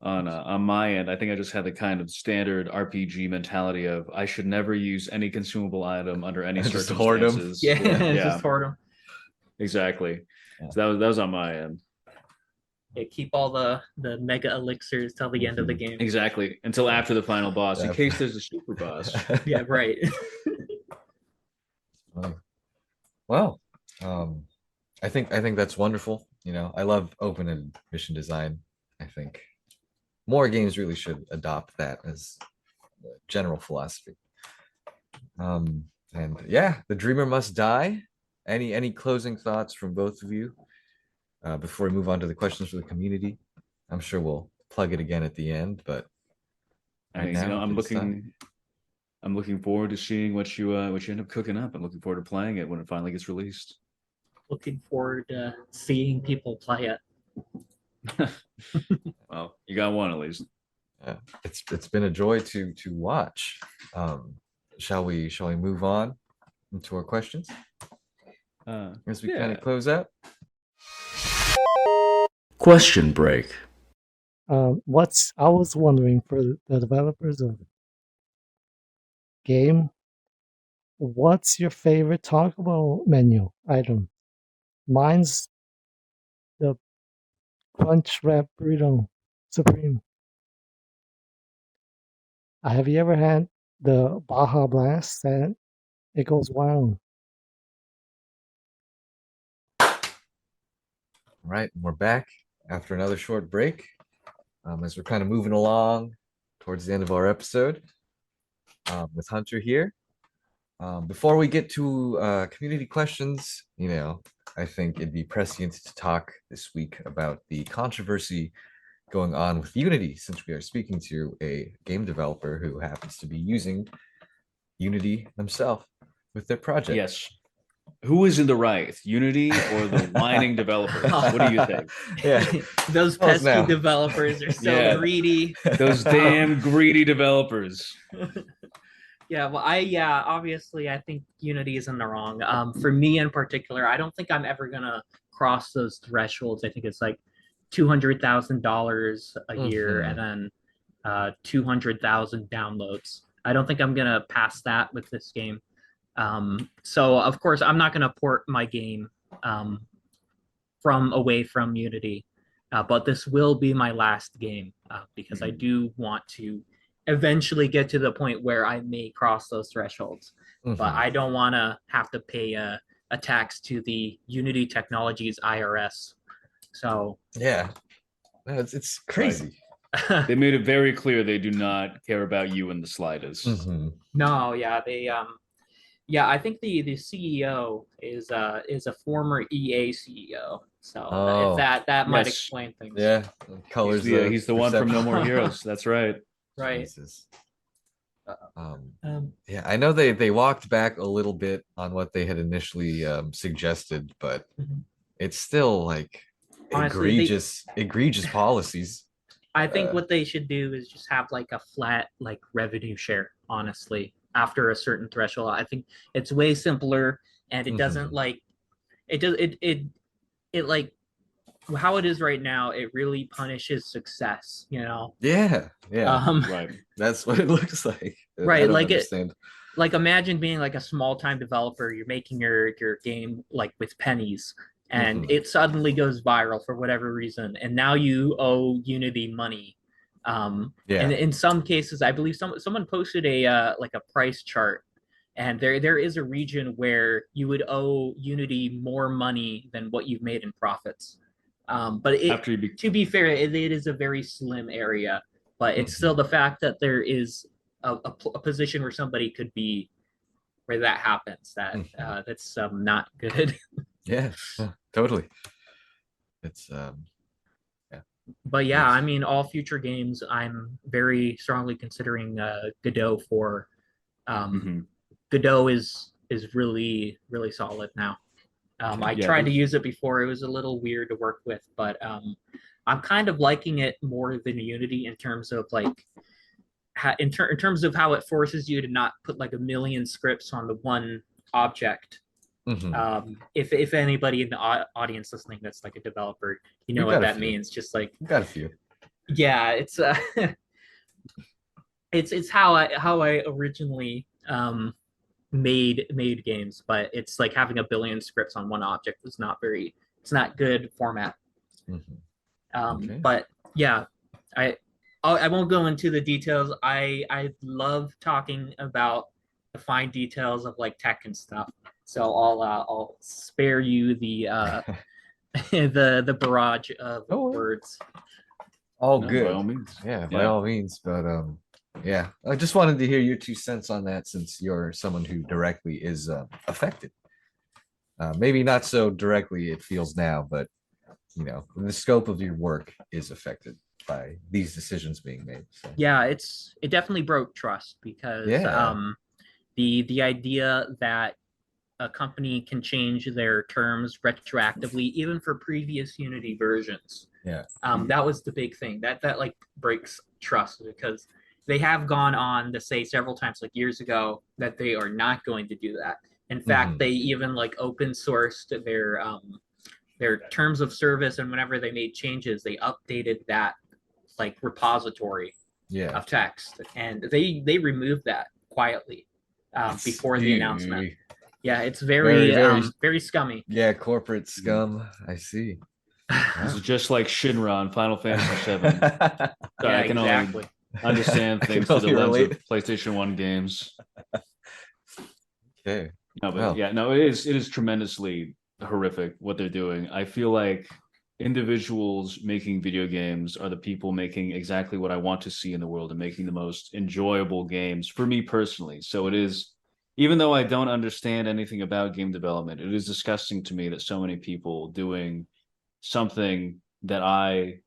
C: On my end, I think I just had the kind of standard RPG mentality of I should never use any consumable item under any
A: Just hoard 'em.
C: circumstances.
B: Yeah, just hoard them.
C: Exactly.
A: Yeah.
C: So that was on my end.
B: Yeah, keep all the mega elixirs till the end of the game.
C: Exactly. Until after the final boss, in case there's a super boss.
B: Yeah, right.
A: Well, I think that's wonderful. You know, I love open-ended mission design. I think more games really should adopt that as a general philosophy. And yeah, the dreamer must die. Any closing thoughts from both of you before we move on to the questions for the community? I'm sure we'll plug it again at the end, but
C: right now, I'm looking forward to seeing what you end up cooking up. I'm looking forward to playing it when it finally gets released.
B: Looking forward to seeing people play it.
C: Well, you got one at least.
A: It's been a joy to watch. Shall we move on into our questions as we kind of close out?
C: Question break.
D: I was wondering, for the developers of game, what's your favorite Taco Bell menu item? Mine's the Crunch Wrap Burrito Supreme. Have you ever had the Baja Blast? It goes wild.
A: All right, we're back after another short break. As we're kind of moving along towards the end of our episode with Hunter here. Before we get to community questions, you know, I think it'd be prescient to talk this week about the controversy going on with Unity, since we are speaking to a game developer who happens to be using Unity themselves with their project.
C: Yes. Who is in the right, Unity or the whining developers? What do you think?
A: Yeah,
B: Those pesky developers are so greedy.
C: Those damn greedy developers.
B: Yeah, well, obviously, I think Unity is in the wrong. For me in particular, I don't think I'm ever gonna cross those thresholds. I think it's like $200,000 a year, and then 200,000 downloads. I don't think I'm gonna pass that with this game. So of course, I'm not gonna port my game away from Unity, but this will be my last game because I do want to eventually get to the point where I may cross those thresholds, but I don't want to have to pay a tax to the Unity Technologies IRS. So
A: yeah, it's crazy.
B: Right.
C: They made it very clear they do not care about you in the slightest.
B: No, yeah, they I think the CEO is a former EA CEO. So if that might explain things.
A: Yeah, colors.
C: He's the one from No More Heroes. That's right.
B: Right.
A: Yeah, I know they walked back a little bit on what they had initially suggested, but it's still like egregious policies.
B: I think what they should do is just have like a flat like revenue share, honestly, after a certain threshold. I think it's way simpler, and it doesn't like it like how it is right now. It really punishes success, you know.
A: Yeah.
C: Right.
A: That's what it looks like.
B: Right, like understand. Like imagine being like a small time developer. You're making your game like with pennies, and it suddenly goes viral for whatever reason, and now you owe Unity money. And in some cases, I believe someone posted a like a price chart, and there is a region where you would owe Unity more money than what you've made in profits. But to be fair, it is a very slim area, but it's still the fact that there is a position where somebody could be where that happens. That's not good.
A: Yeah, totally. It's yeah.
B: But yeah,
A: Yes.
B: I mean, all future games, I'm very strongly considering Godot for.
C: Mhm.
B: Godot is really solid now. I
C: Yeah,
B: tried to use it before; it was a little weird to work with, but I'm kind of liking it more than Unity in terms of like in terms of how it forces you to not put like a million scripts on the one object.
A: Mhm.
B: If anybody in the audience listening that's like a developer, you know
A: We've
B: what
A: got a
B: that
A: few.
B: means. Just like
A: We've got a few.
B: yeah, it's it's how I originally made games, but it's like having a billion scripts on one object is not very. It's not good format.
A: Mhm. Okay.
B: But yeah, I I won't go into the details. I love talking about the fine details of like tech and stuff. So I'll spare you the the barrage of
A: Oh, well,
B: words.
A: all
C: no, by
A: good.
C: all means.
A: Yeah, by
C: Yeah.
A: all means. But yeah, I just wanted to hear your 2 cents on that since you're someone who directly is affected. Maybe not so directly it feels now, but the scope of your work is affected by these decisions being made. So
B: Yeah, it definitely broke trust because
A: yeah.
B: the idea that a company can change their terms retroactively, even for previous Unity versions.
A: Yeah.
B: That was the big thing. That like breaks trust because they have gone on to say several times, like years ago, that they are not going to do that. In fact,
A: Mhm.
B: they even like open sourced their terms of service, and whenever they made changes, they updated that like repository
A: Yeah.
B: of text, and they removed that quietly
A: It's
B: before the announcement. Yeah, it's
A: very,
B: very
A: very,
B: very scummy.
A: yeah, corporate
C: Mhm.
A: scum. I see.
C: This
A: Wow.
C: is just like Shinra in Final Fantasy VII. Sorry,
B: Yeah,
C: I can only
B: exactly.
C: understand
A: I can
C: things through the
A: only
C: lens of
A: relate.
C: PlayStation 1 games.
A: Okay.
C: No, but
A: Well,
C: yeah, no, it is tremendously horrific what they're doing. I feel like individuals making video games are the people making exactly what I want to see in the world and making the most enjoyable games for me personally. So it is, even though I don't understand anything about game development, it is disgusting to me that so many people doing something that I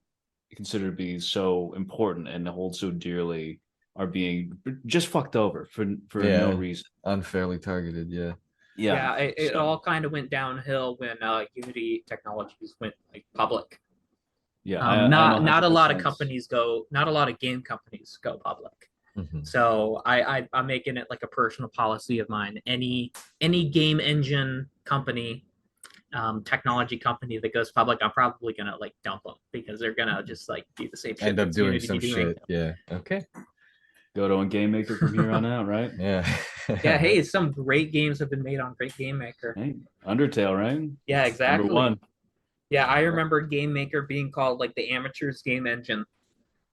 C: consider to be so important and hold so dearly are being just fucked over for no
A: yeah,
C: reason.
A: unfairly targeted. Yeah.
C: Yeah.
B: Yeah, it
C: So
B: all kind of went downhill when Unity Technologies went like public.
C: yeah, I'm
B: Not a lot of
C: 100%.
B: companies go, not a lot of game companies go public.
A: Mhm.
B: So I'm making it like a personal policy of mine. Any game engine company, technology company that goes public, I'm probably gonna like dump them because they're gonna just like do the same shit
A: End up
B: that's
A: doing
B: Unity
A: some
B: doing.
A: shit. Yeah. Okay.
C: Goto and Game Maker from here on out, right?
A: Yeah.
B: Yeah, hey, some great games have been made on Great Game Maker.
C: Hey, Undertale, right?
B: Yeah,
C: Number
B: exactly.
C: one.
B: Yeah, I remember Game Maker being called like the amateurs game engine.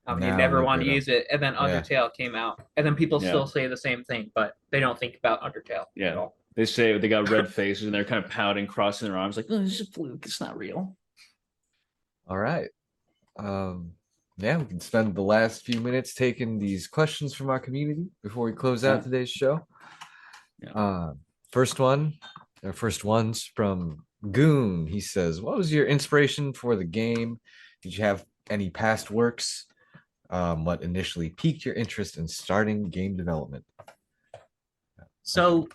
B: You
A: Now
B: never
A: look
B: want
A: at
B: to
A: him.
B: use it, and then
A: Yeah.
B: Undertale came out, and then people
C: Yeah,
B: still say the same thing, but they don't think about Undertale at
C: yeah.
B: all.
C: They say they got red faces and they're kind of pouting, crossing their arms, like, oh, this is a fluke. It's not real.
A: All right. Um, yeah, we can spend the last few minutes taking these questions from our community before we close out
C: Yeah,
A: today's show.
C: yeah.
A: Uh, first one, our first one's from Goon. He says, "What was your inspiration for the game? Did you have any past works? What initially piqued your interest in starting game development?"
B: So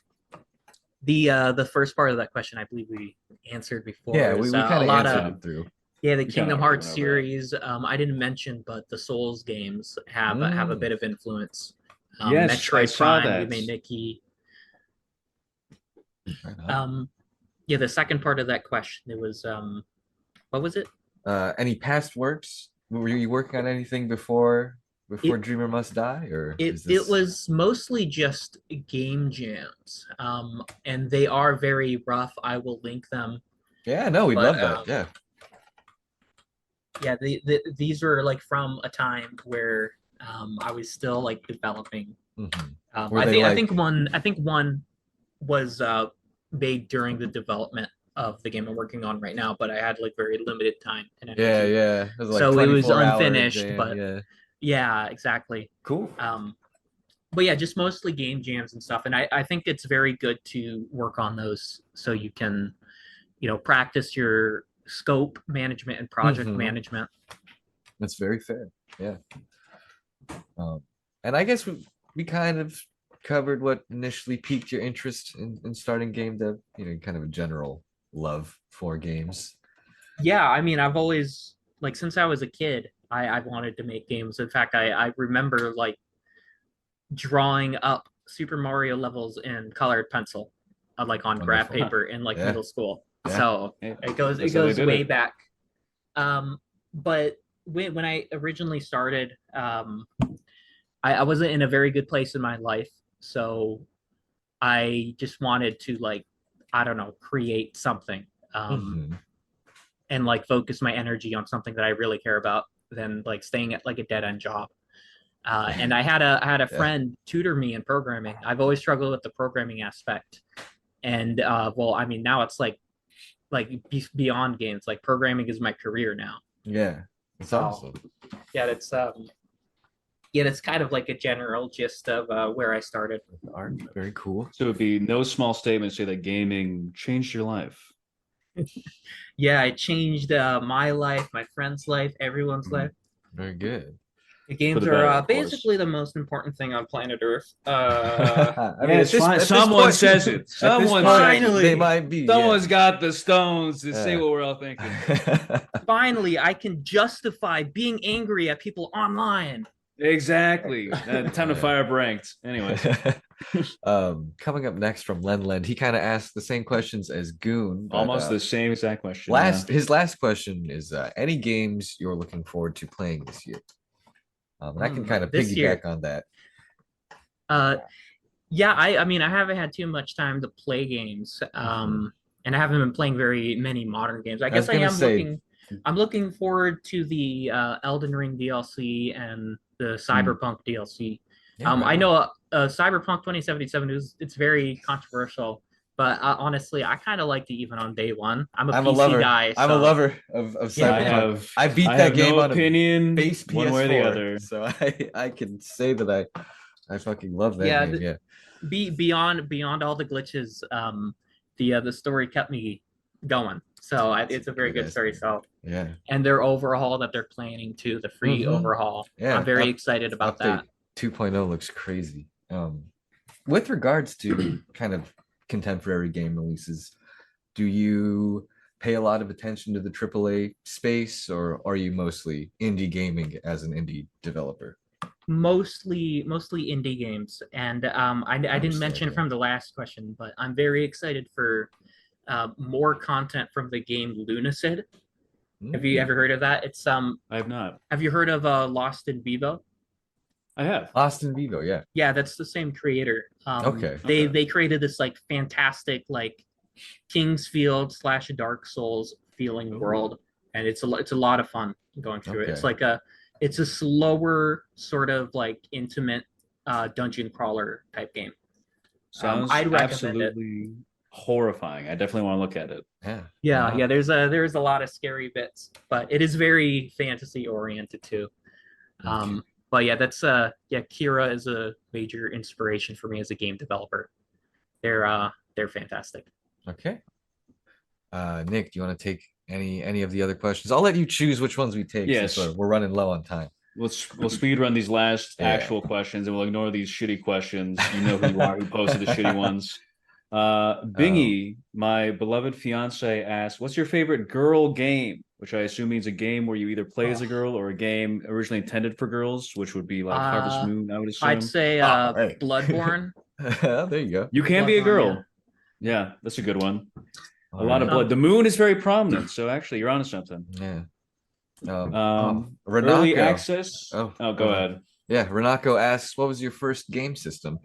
B: the first part of that question, I believe we answered before,
A: Yeah,
B: is
A: we
B: a
A: kind of
B: lot
A: answered
B: of
C: Yeah,
A: it through.
B: yeah, the
C: we kind of
B: Kingdom
C: already
B: Hearts
C: went over that.
B: series. I didn't mention, but the Souls games have a
A: Mm,
B: bit of influence.
C: Yes, I
B: Metroid
C: saw
B: Prime,
C: that.
B: Yume Nikki.
A: right on.
B: Yeah, the second part of that question, it was what was it?
A: Any past works? Were you working on anything before
B: It
A: Dreamer Must Die, or
B: it
A: is
B: it
A: this?
B: was mostly just game jams, and they are very rough. I will link them,
A: Yeah, no, we'd
B: but
A: love that. Yeah.
B: yeah, these were like from a time where I was still like developing.
A: Mhm. Were
B: I
A: they
B: think
A: like?
B: I think one was made during the development of the game I'm working on right now, but I had like very limited time and
A: Yeah,
B: energy,
A: yeah. It was like
B: so it was
A: 24-hour
B: unfinished.
A: jam.
B: But
A: Yeah.
B: yeah, exactly.
A: Cool.
B: But yeah, just mostly game jams and stuff. And I think it's very good to work on those so you can, practice your scope management and project
A: Mhm.
B: management.
A: That's very fair. Yeah. And I guess we kind of covered what initially piqued your interest in starting game dev, kind of a general love for games.
B: Yeah, I mean, I've always like since I was a kid, I wanted to make games. In fact, I remember like drawing up Super Mario levels in colored pencil, like on graph
A: Wonderful.
B: paper in like
A: Yeah.
B: middle school.
A: Yeah.
B: So
C: Yeah,
B: it goes
C: that's how they did
B: way
C: it.
B: back. But when I originally started, I wasn't in a very good place in my life, so I just wanted to like I don't know create something.
A: Mhm.
B: And like focus my energy on something that I really care about than like staying at like a dead end job. And I had a
A: Yeah.
B: friend tutor me in programming. I've always struggled with the programming aspect, and well, I mean now it's like beyond games. Like programming is my career now.
A: Yeah. It's
B: So
A: awesome.
B: yeah, that's kind of like a general gist of where I started.
A: Art, very cool.
C: So it would be no small statement to say that gaming changed your life.
B: Yeah, it changed my life, my friend's life, everyone's life.
A: Very good.
B: The
C: For
B: games
C: the better,
B: are
C: of course.
B: basically the most important thing on planet Earth.
A: I mean,
C: Yeah, it's fine. Someone says it.
A: At this
C: Someone
A: point,
B: Finally.
A: they might be.
C: Someone's got the stones to say
A: Yeah.
C: what we're all thinking.
B: Finally, I can justify being angry at people online.
C: Exactly. Time to
A: Yeah.
C: fire up ranked. Anyways,
A: Coming up next from Lenland, he kind of asked the same questions as Goon. But,
C: almost the same exact question.
A: his last question is any games you're looking forward to playing this year? And I can kind of
B: This year.
A: piggyback on that.
B: Yeah, I mean I haven't had too much time to play games. And I haven't been playing very many modern games. I guess I am looking forward to the Elden Ring DLC and the Cyberpunk DLC.
A: Yeah, right
B: I
A: on.
B: know Cyberpunk 2077 it's very controversial, but honestly, I kind of liked it even on day one. I'm a PC
A: lover.
B: guy.
A: I'm a
B: so-
A: lover of Cyberpunk. I beat that game
C: no
A: on
C: opinion,
A: a base
C: one way or the
A: PS4,
C: other.
A: so I can say that I fucking love that
B: Yeah,
A: game. Yeah.
B: Beyond all the glitches, the story kept me going. So it's a very good story. So
A: Yeah.
B: and their overhaul that they're planning too, the free overhaul.
A: Yeah,
B: I'm very excited about
A: update
B: that.
A: 2.0 looks crazy. With regards to kind of contemporary game releases, do you pay a lot of attention to the AAA space, or are you mostly indie gaming as an indie developer?
B: Mostly indie games, and I didn't mention
A: yeah.
B: from the last question, but I'm very excited for more content from the game Lunacid. Have you ever heard of that? It's
C: I have not.
B: Have you heard of Lost in Vivo?
C: I have.
A: Lost in Vivo, yeah.
B: Yeah, that's the same creator.
A: Okay.
B: They created this like fantastic like Kingsfield / Dark Souls feeling world, and it's a lot of fun going through it. It's a slower sort of like intimate dungeon crawler type game.
C: Sounds
B: I'd recommend
C: absolutely horrifying. I definitely want to look at it.
B: Yeah. There's a lot of scary bits, but it is very fantasy oriented too. But yeah, that's Kira is a major inspiration for me as a game developer. They're fantastic.
A: Okay. Nick, do you want to take any of the other questions? I'll let you choose which ones we take.
C: Yes.
A: Since we're running low on time.
C: We'll speed run these last actual questions, and we'll ignore these shitty questions. You know who you are, who posted the shitty ones. Bingy, my beloved fiance, asked, "What's your favorite girl game?" Which I assume means a game where you either play as a girl or a game originally intended for girls, which would be like Harvest Moon. I would assume.
B: I'd say
A: hey.
B: Bloodborne.
A: There you go.
C: You can be a
B: Bloodborne,
C: girl. Yeah, that's a good one. A lot of
B: right.
C: blood. The moon is very prominent, so actually, you're onto something.
A: Yeah.
C: Early
A: Renako.
C: access.
A: Oh,
C: go ahead.
A: Yeah, Renako asks, "What was your first game system?"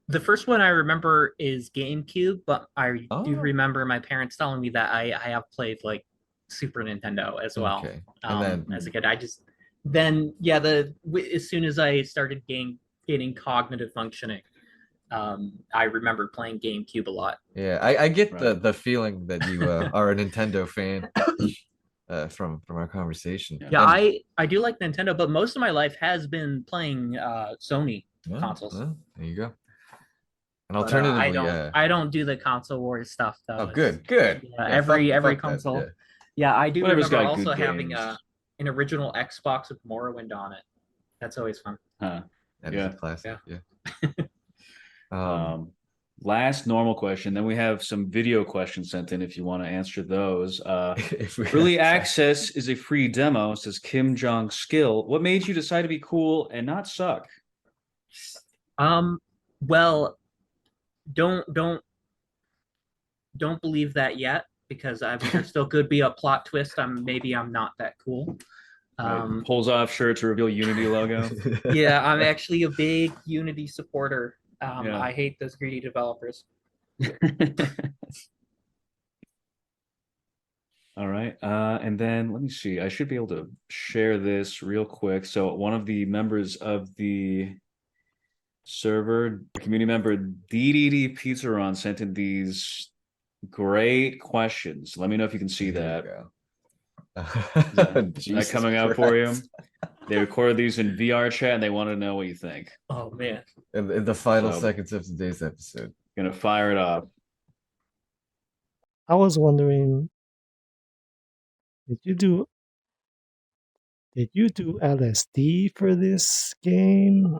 B: The first one I remember is GameCube, but I do
A: Oh.
B: remember my parents telling me that I have played like Super Nintendo as well.
A: Okay. And then
B: As a kid, as soon as I started gaining cognitive functioning, I remember playing GameCube a lot.
A: yeah, I get
C: Right.
A: the feeling that you are a Nintendo fan from our conversation.
B: Yeah,
A: And-
B: I do like Nintendo, but most of my life has been playing Sony consoles.
A: There you go. And
B: But
A: alternatively,
B: I don't do the console wars stuff though.
A: oh, good, good.
B: Yeah,
A: Yeah, fuck,
B: every
A: fuck that.
B: console.
A: Yeah.
B: Yeah, I do
C: Whatever's
B: remember
C: got
B: also
C: good
B: having
C: games.
B: an original Xbox with Morrowind on it. That's always fun.
C: Huh.
A: That is a classic.
B: Yeah.
A: Yeah.
C: Last normal question. Then we have some video questions sent in if you want to answer those.
A: If we
C: Early
A: have time.
C: access is a free demo, says Kim Jong Skill. What made you decide to be cool and not suck?
B: Well, don't don't don't believe that yet, because I mean there still could be a plot twist. I'm not that cool.
C: Pulls off shirt to reveal Unity logo.
B: Yeah, I'm actually a big Unity supporter.
C: Yeah.
B: I hate those greedy developers.
C: All right. And then let me see. I should be able to share this real quick. So one of the members of the server, community member DDD Pizzaron, sent in these great questions. Let me know if you can see that. Is that coming out for you? They recorded these in VR chat and they want to know what you think.
B: Oh man.
A: In the final
C: So-
A: seconds of today's episode.
C: Gonna fire it up.
D: I was wondering, did you do LSD for this game?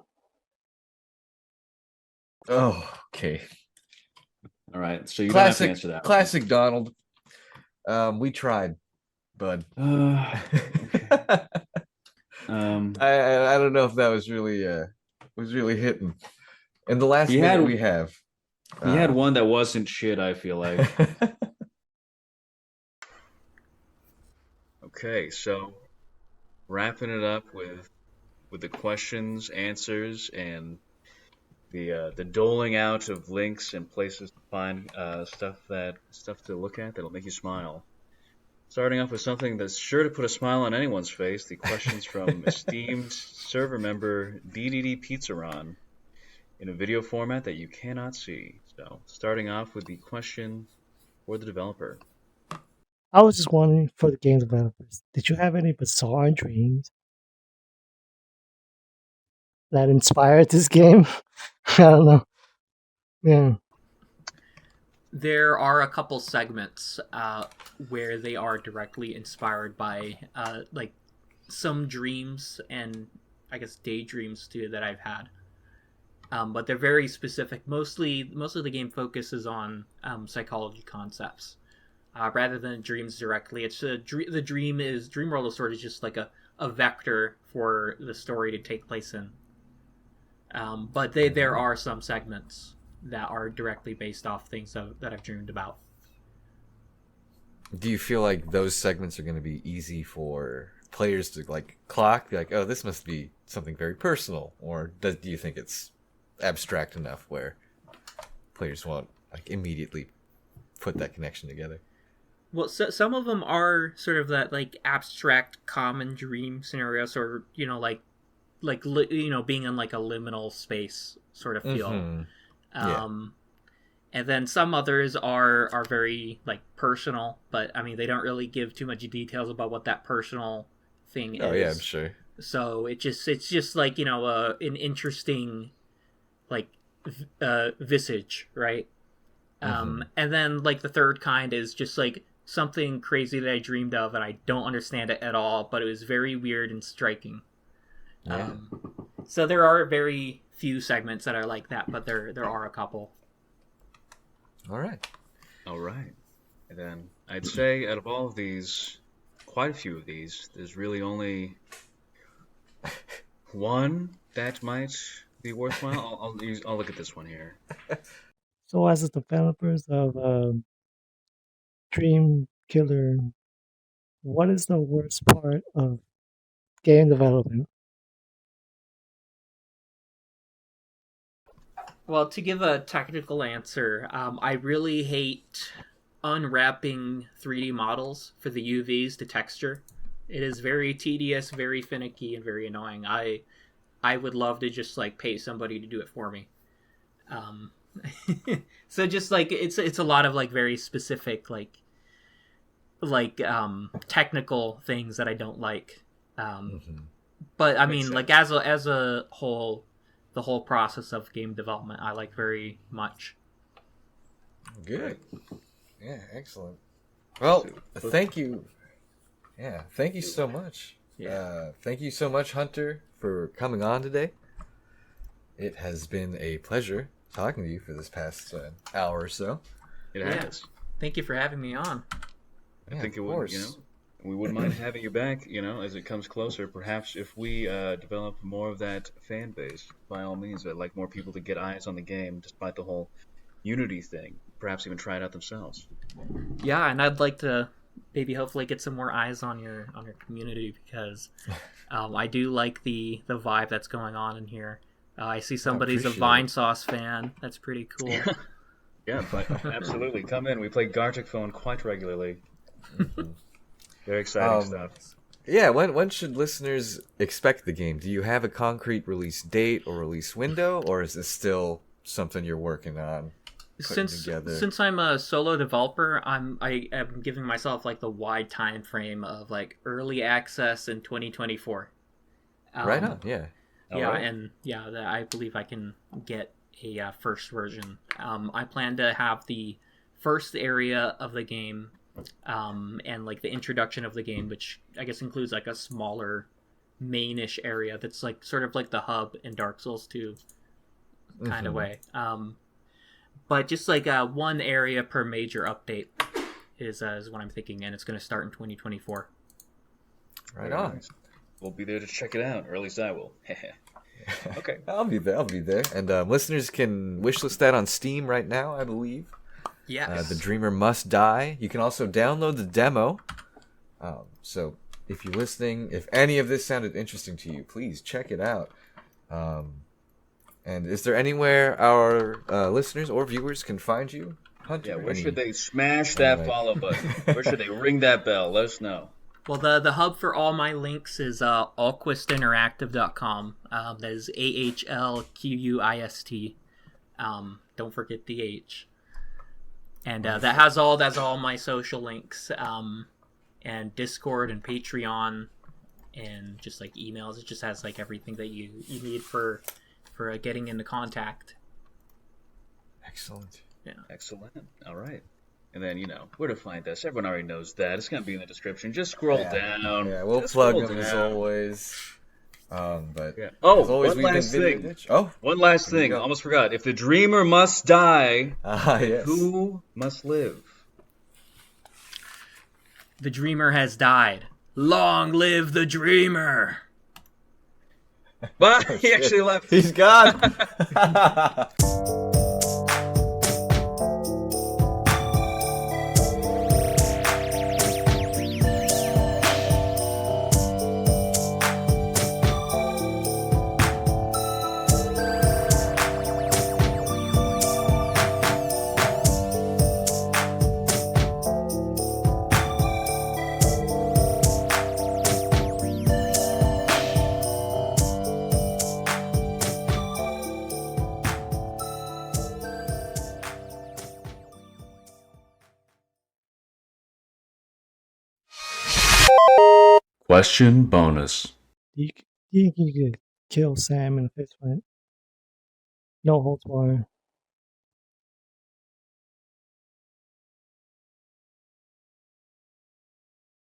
A: Oh, okay.
C: All right. So you don't have to
A: Classic,
C: answer that.
A: classic Donald. We tried, bud.
C: Okay.
A: I don't know if that was really hitting. In the last
C: He
A: minute
C: had-
A: we have.
C: He had one that wasn't shit, I feel like. Okay, so wrapping it up with the questions, answers, and the doling out of links and places to find stuff to look at that'll make you smile. Starting off with something that's sure to put a smile on anyone's face, the questions from esteemed server member DDD Pizzaron in a video format that you cannot see. So, starting off with the question for the developer.
D: I was just wondering, for the game developers, did you have any bizarre dreams that inspired this game? I don't know. Yeah.
B: There are a couple segments where they are directly inspired by like some dreams and I guess daydreams too that I've had. But they're very specific. Most of the game focuses on psychology concepts rather than dreams directly. It's the dream world is sort of just like a vector for the story to take place in. But there are some segments that are directly based off things that I've dreamed about.
A: Do you feel like those segments are going to be easy for players to like clock? Be like, oh, this must be something very personal, or do you think it's abstract enough where players won't like immediately put that connection together?
B: Well, so, some of them are sort of that like abstract common dream scenarios, or being in like a liminal space sort of feel.
A: Mm-hmm.
B: And then some others are very like personal, but I mean they don't really give too much details about what that personal thing is.
A: Oh yeah, I'm sure.
B: So it's just like an interesting like visage, right? And then like the third kind is just like something crazy that I dreamed of and I don't understand it at all, but it was very weird and striking.
A: Yeah.
B: So there are very few segments that are like that, but there are a couple.
A: All right.
C: And then I'd say out of all of these, quite a few of these, there's really only one that might be worthwhile. I'll look at this one here.
D: So, as the developers of Dream Killer, what is the worst part of game development?
B: Well, to give a technical answer, I really hate unwrapping 3D models for the UVs to texture. It is very tedious, very finicky, and very annoying. I would love to just like pay somebody to do it for me. So just like it's a lot of like very specific like technical things that I don't like. But I mean, like as a whole, the whole process of game development I like very much.
A: Good. Yeah, excellent. Well, thank you. Yeah, thank you so much.
B: Yeah.
A: Thank you so much, Hunter, for coming on today. It has been a pleasure talking to you for this past hour or so.
C: It
B: Yeah.
C: has.
B: Thank you for having me on.
C: I
A: Yeah,
C: think it
A: of
C: would,
A: course.
C: we wouldn't mind having you back, as it comes closer. Perhaps if we develop more of that fan base, by all means, I'd like more people to get eyes on the game, despite the whole Unity thing. Perhaps even try it out themselves.
B: Yeah, and I'd like to maybe hopefully get some more eyes on your community, because I do like the vibe that's going on in here. I see somebody's a
A: appreciate
B: Vine
A: it.
B: Sauce fan. That's pretty cool.
C: Yeah, but absolutely. Come in. We play Gartic Phone quite regularly. Very exciting stuff.
A: Yeah, when should listeners expect the game? Do you have a concrete release date or release window, or is this still something you're working on?
B: Since I'm a solo developer, I am giving myself like the wide time frame of like early access in 2024.
A: Right on, yeah.
B: Yeah,
C: Alright.
B: and yeah, I believe I can get a first version. I plan to have the first area of the game, and like the introduction of the game, which I guess includes like a smaller mainish area that's like sort of like the hub in Dark Souls 2 kind of way. But just like one area per major update is what I'm thinking, and it's going to start in 2024.
A: Right
C: Very
A: on.
C: nice. We'll be there to check it out, or at least I will. Okay.
A: I'll be there. And listeners can wishlist that on Steam right now, I believe.
B: Yes.
A: The Dreamer Must Die. You can also download the demo. So if you're listening, if any of this sounded interesting to you, please check it out. And is there anywhere our listeners or viewers can find you, Hunter?
C: Yeah, where should they smash that
A: Anyway.
C: follow button? Where should they ring that bell? Let us know.
B: Well, the hub for all my links is ahlquistinteractive.com. That is AHLQUIST. Don't forget the H. And that's all my social links, and Discord and Patreon, and just like emails. It just has like everything that you need for getting into contact.
A: Excellent.
B: Yeah.
C: Excellent. All right. And then, where to find us. Everyone already knows that. It's going to be in the description. Just scroll down.
A: Yeah, we'll
C: Just
A: plug
C: scroll
A: them as
C: down.
A: always. But
C: Yeah. Oh,
A: as always,
C: one
A: we've been
C: last
A: Video
C: thing.
A: Ditch. Oh,
C: One last
A: There you
C: thing.
A: go.
C: Almost forgot. If the dreamer must die,
A: yes.
C: who must live?
B: The dreamer has died. Long live the dreamer!
C: But he actually left.
A: He's gone.
C: Question bonus.
D: You could kill Sam in a fist fight. No holds barred.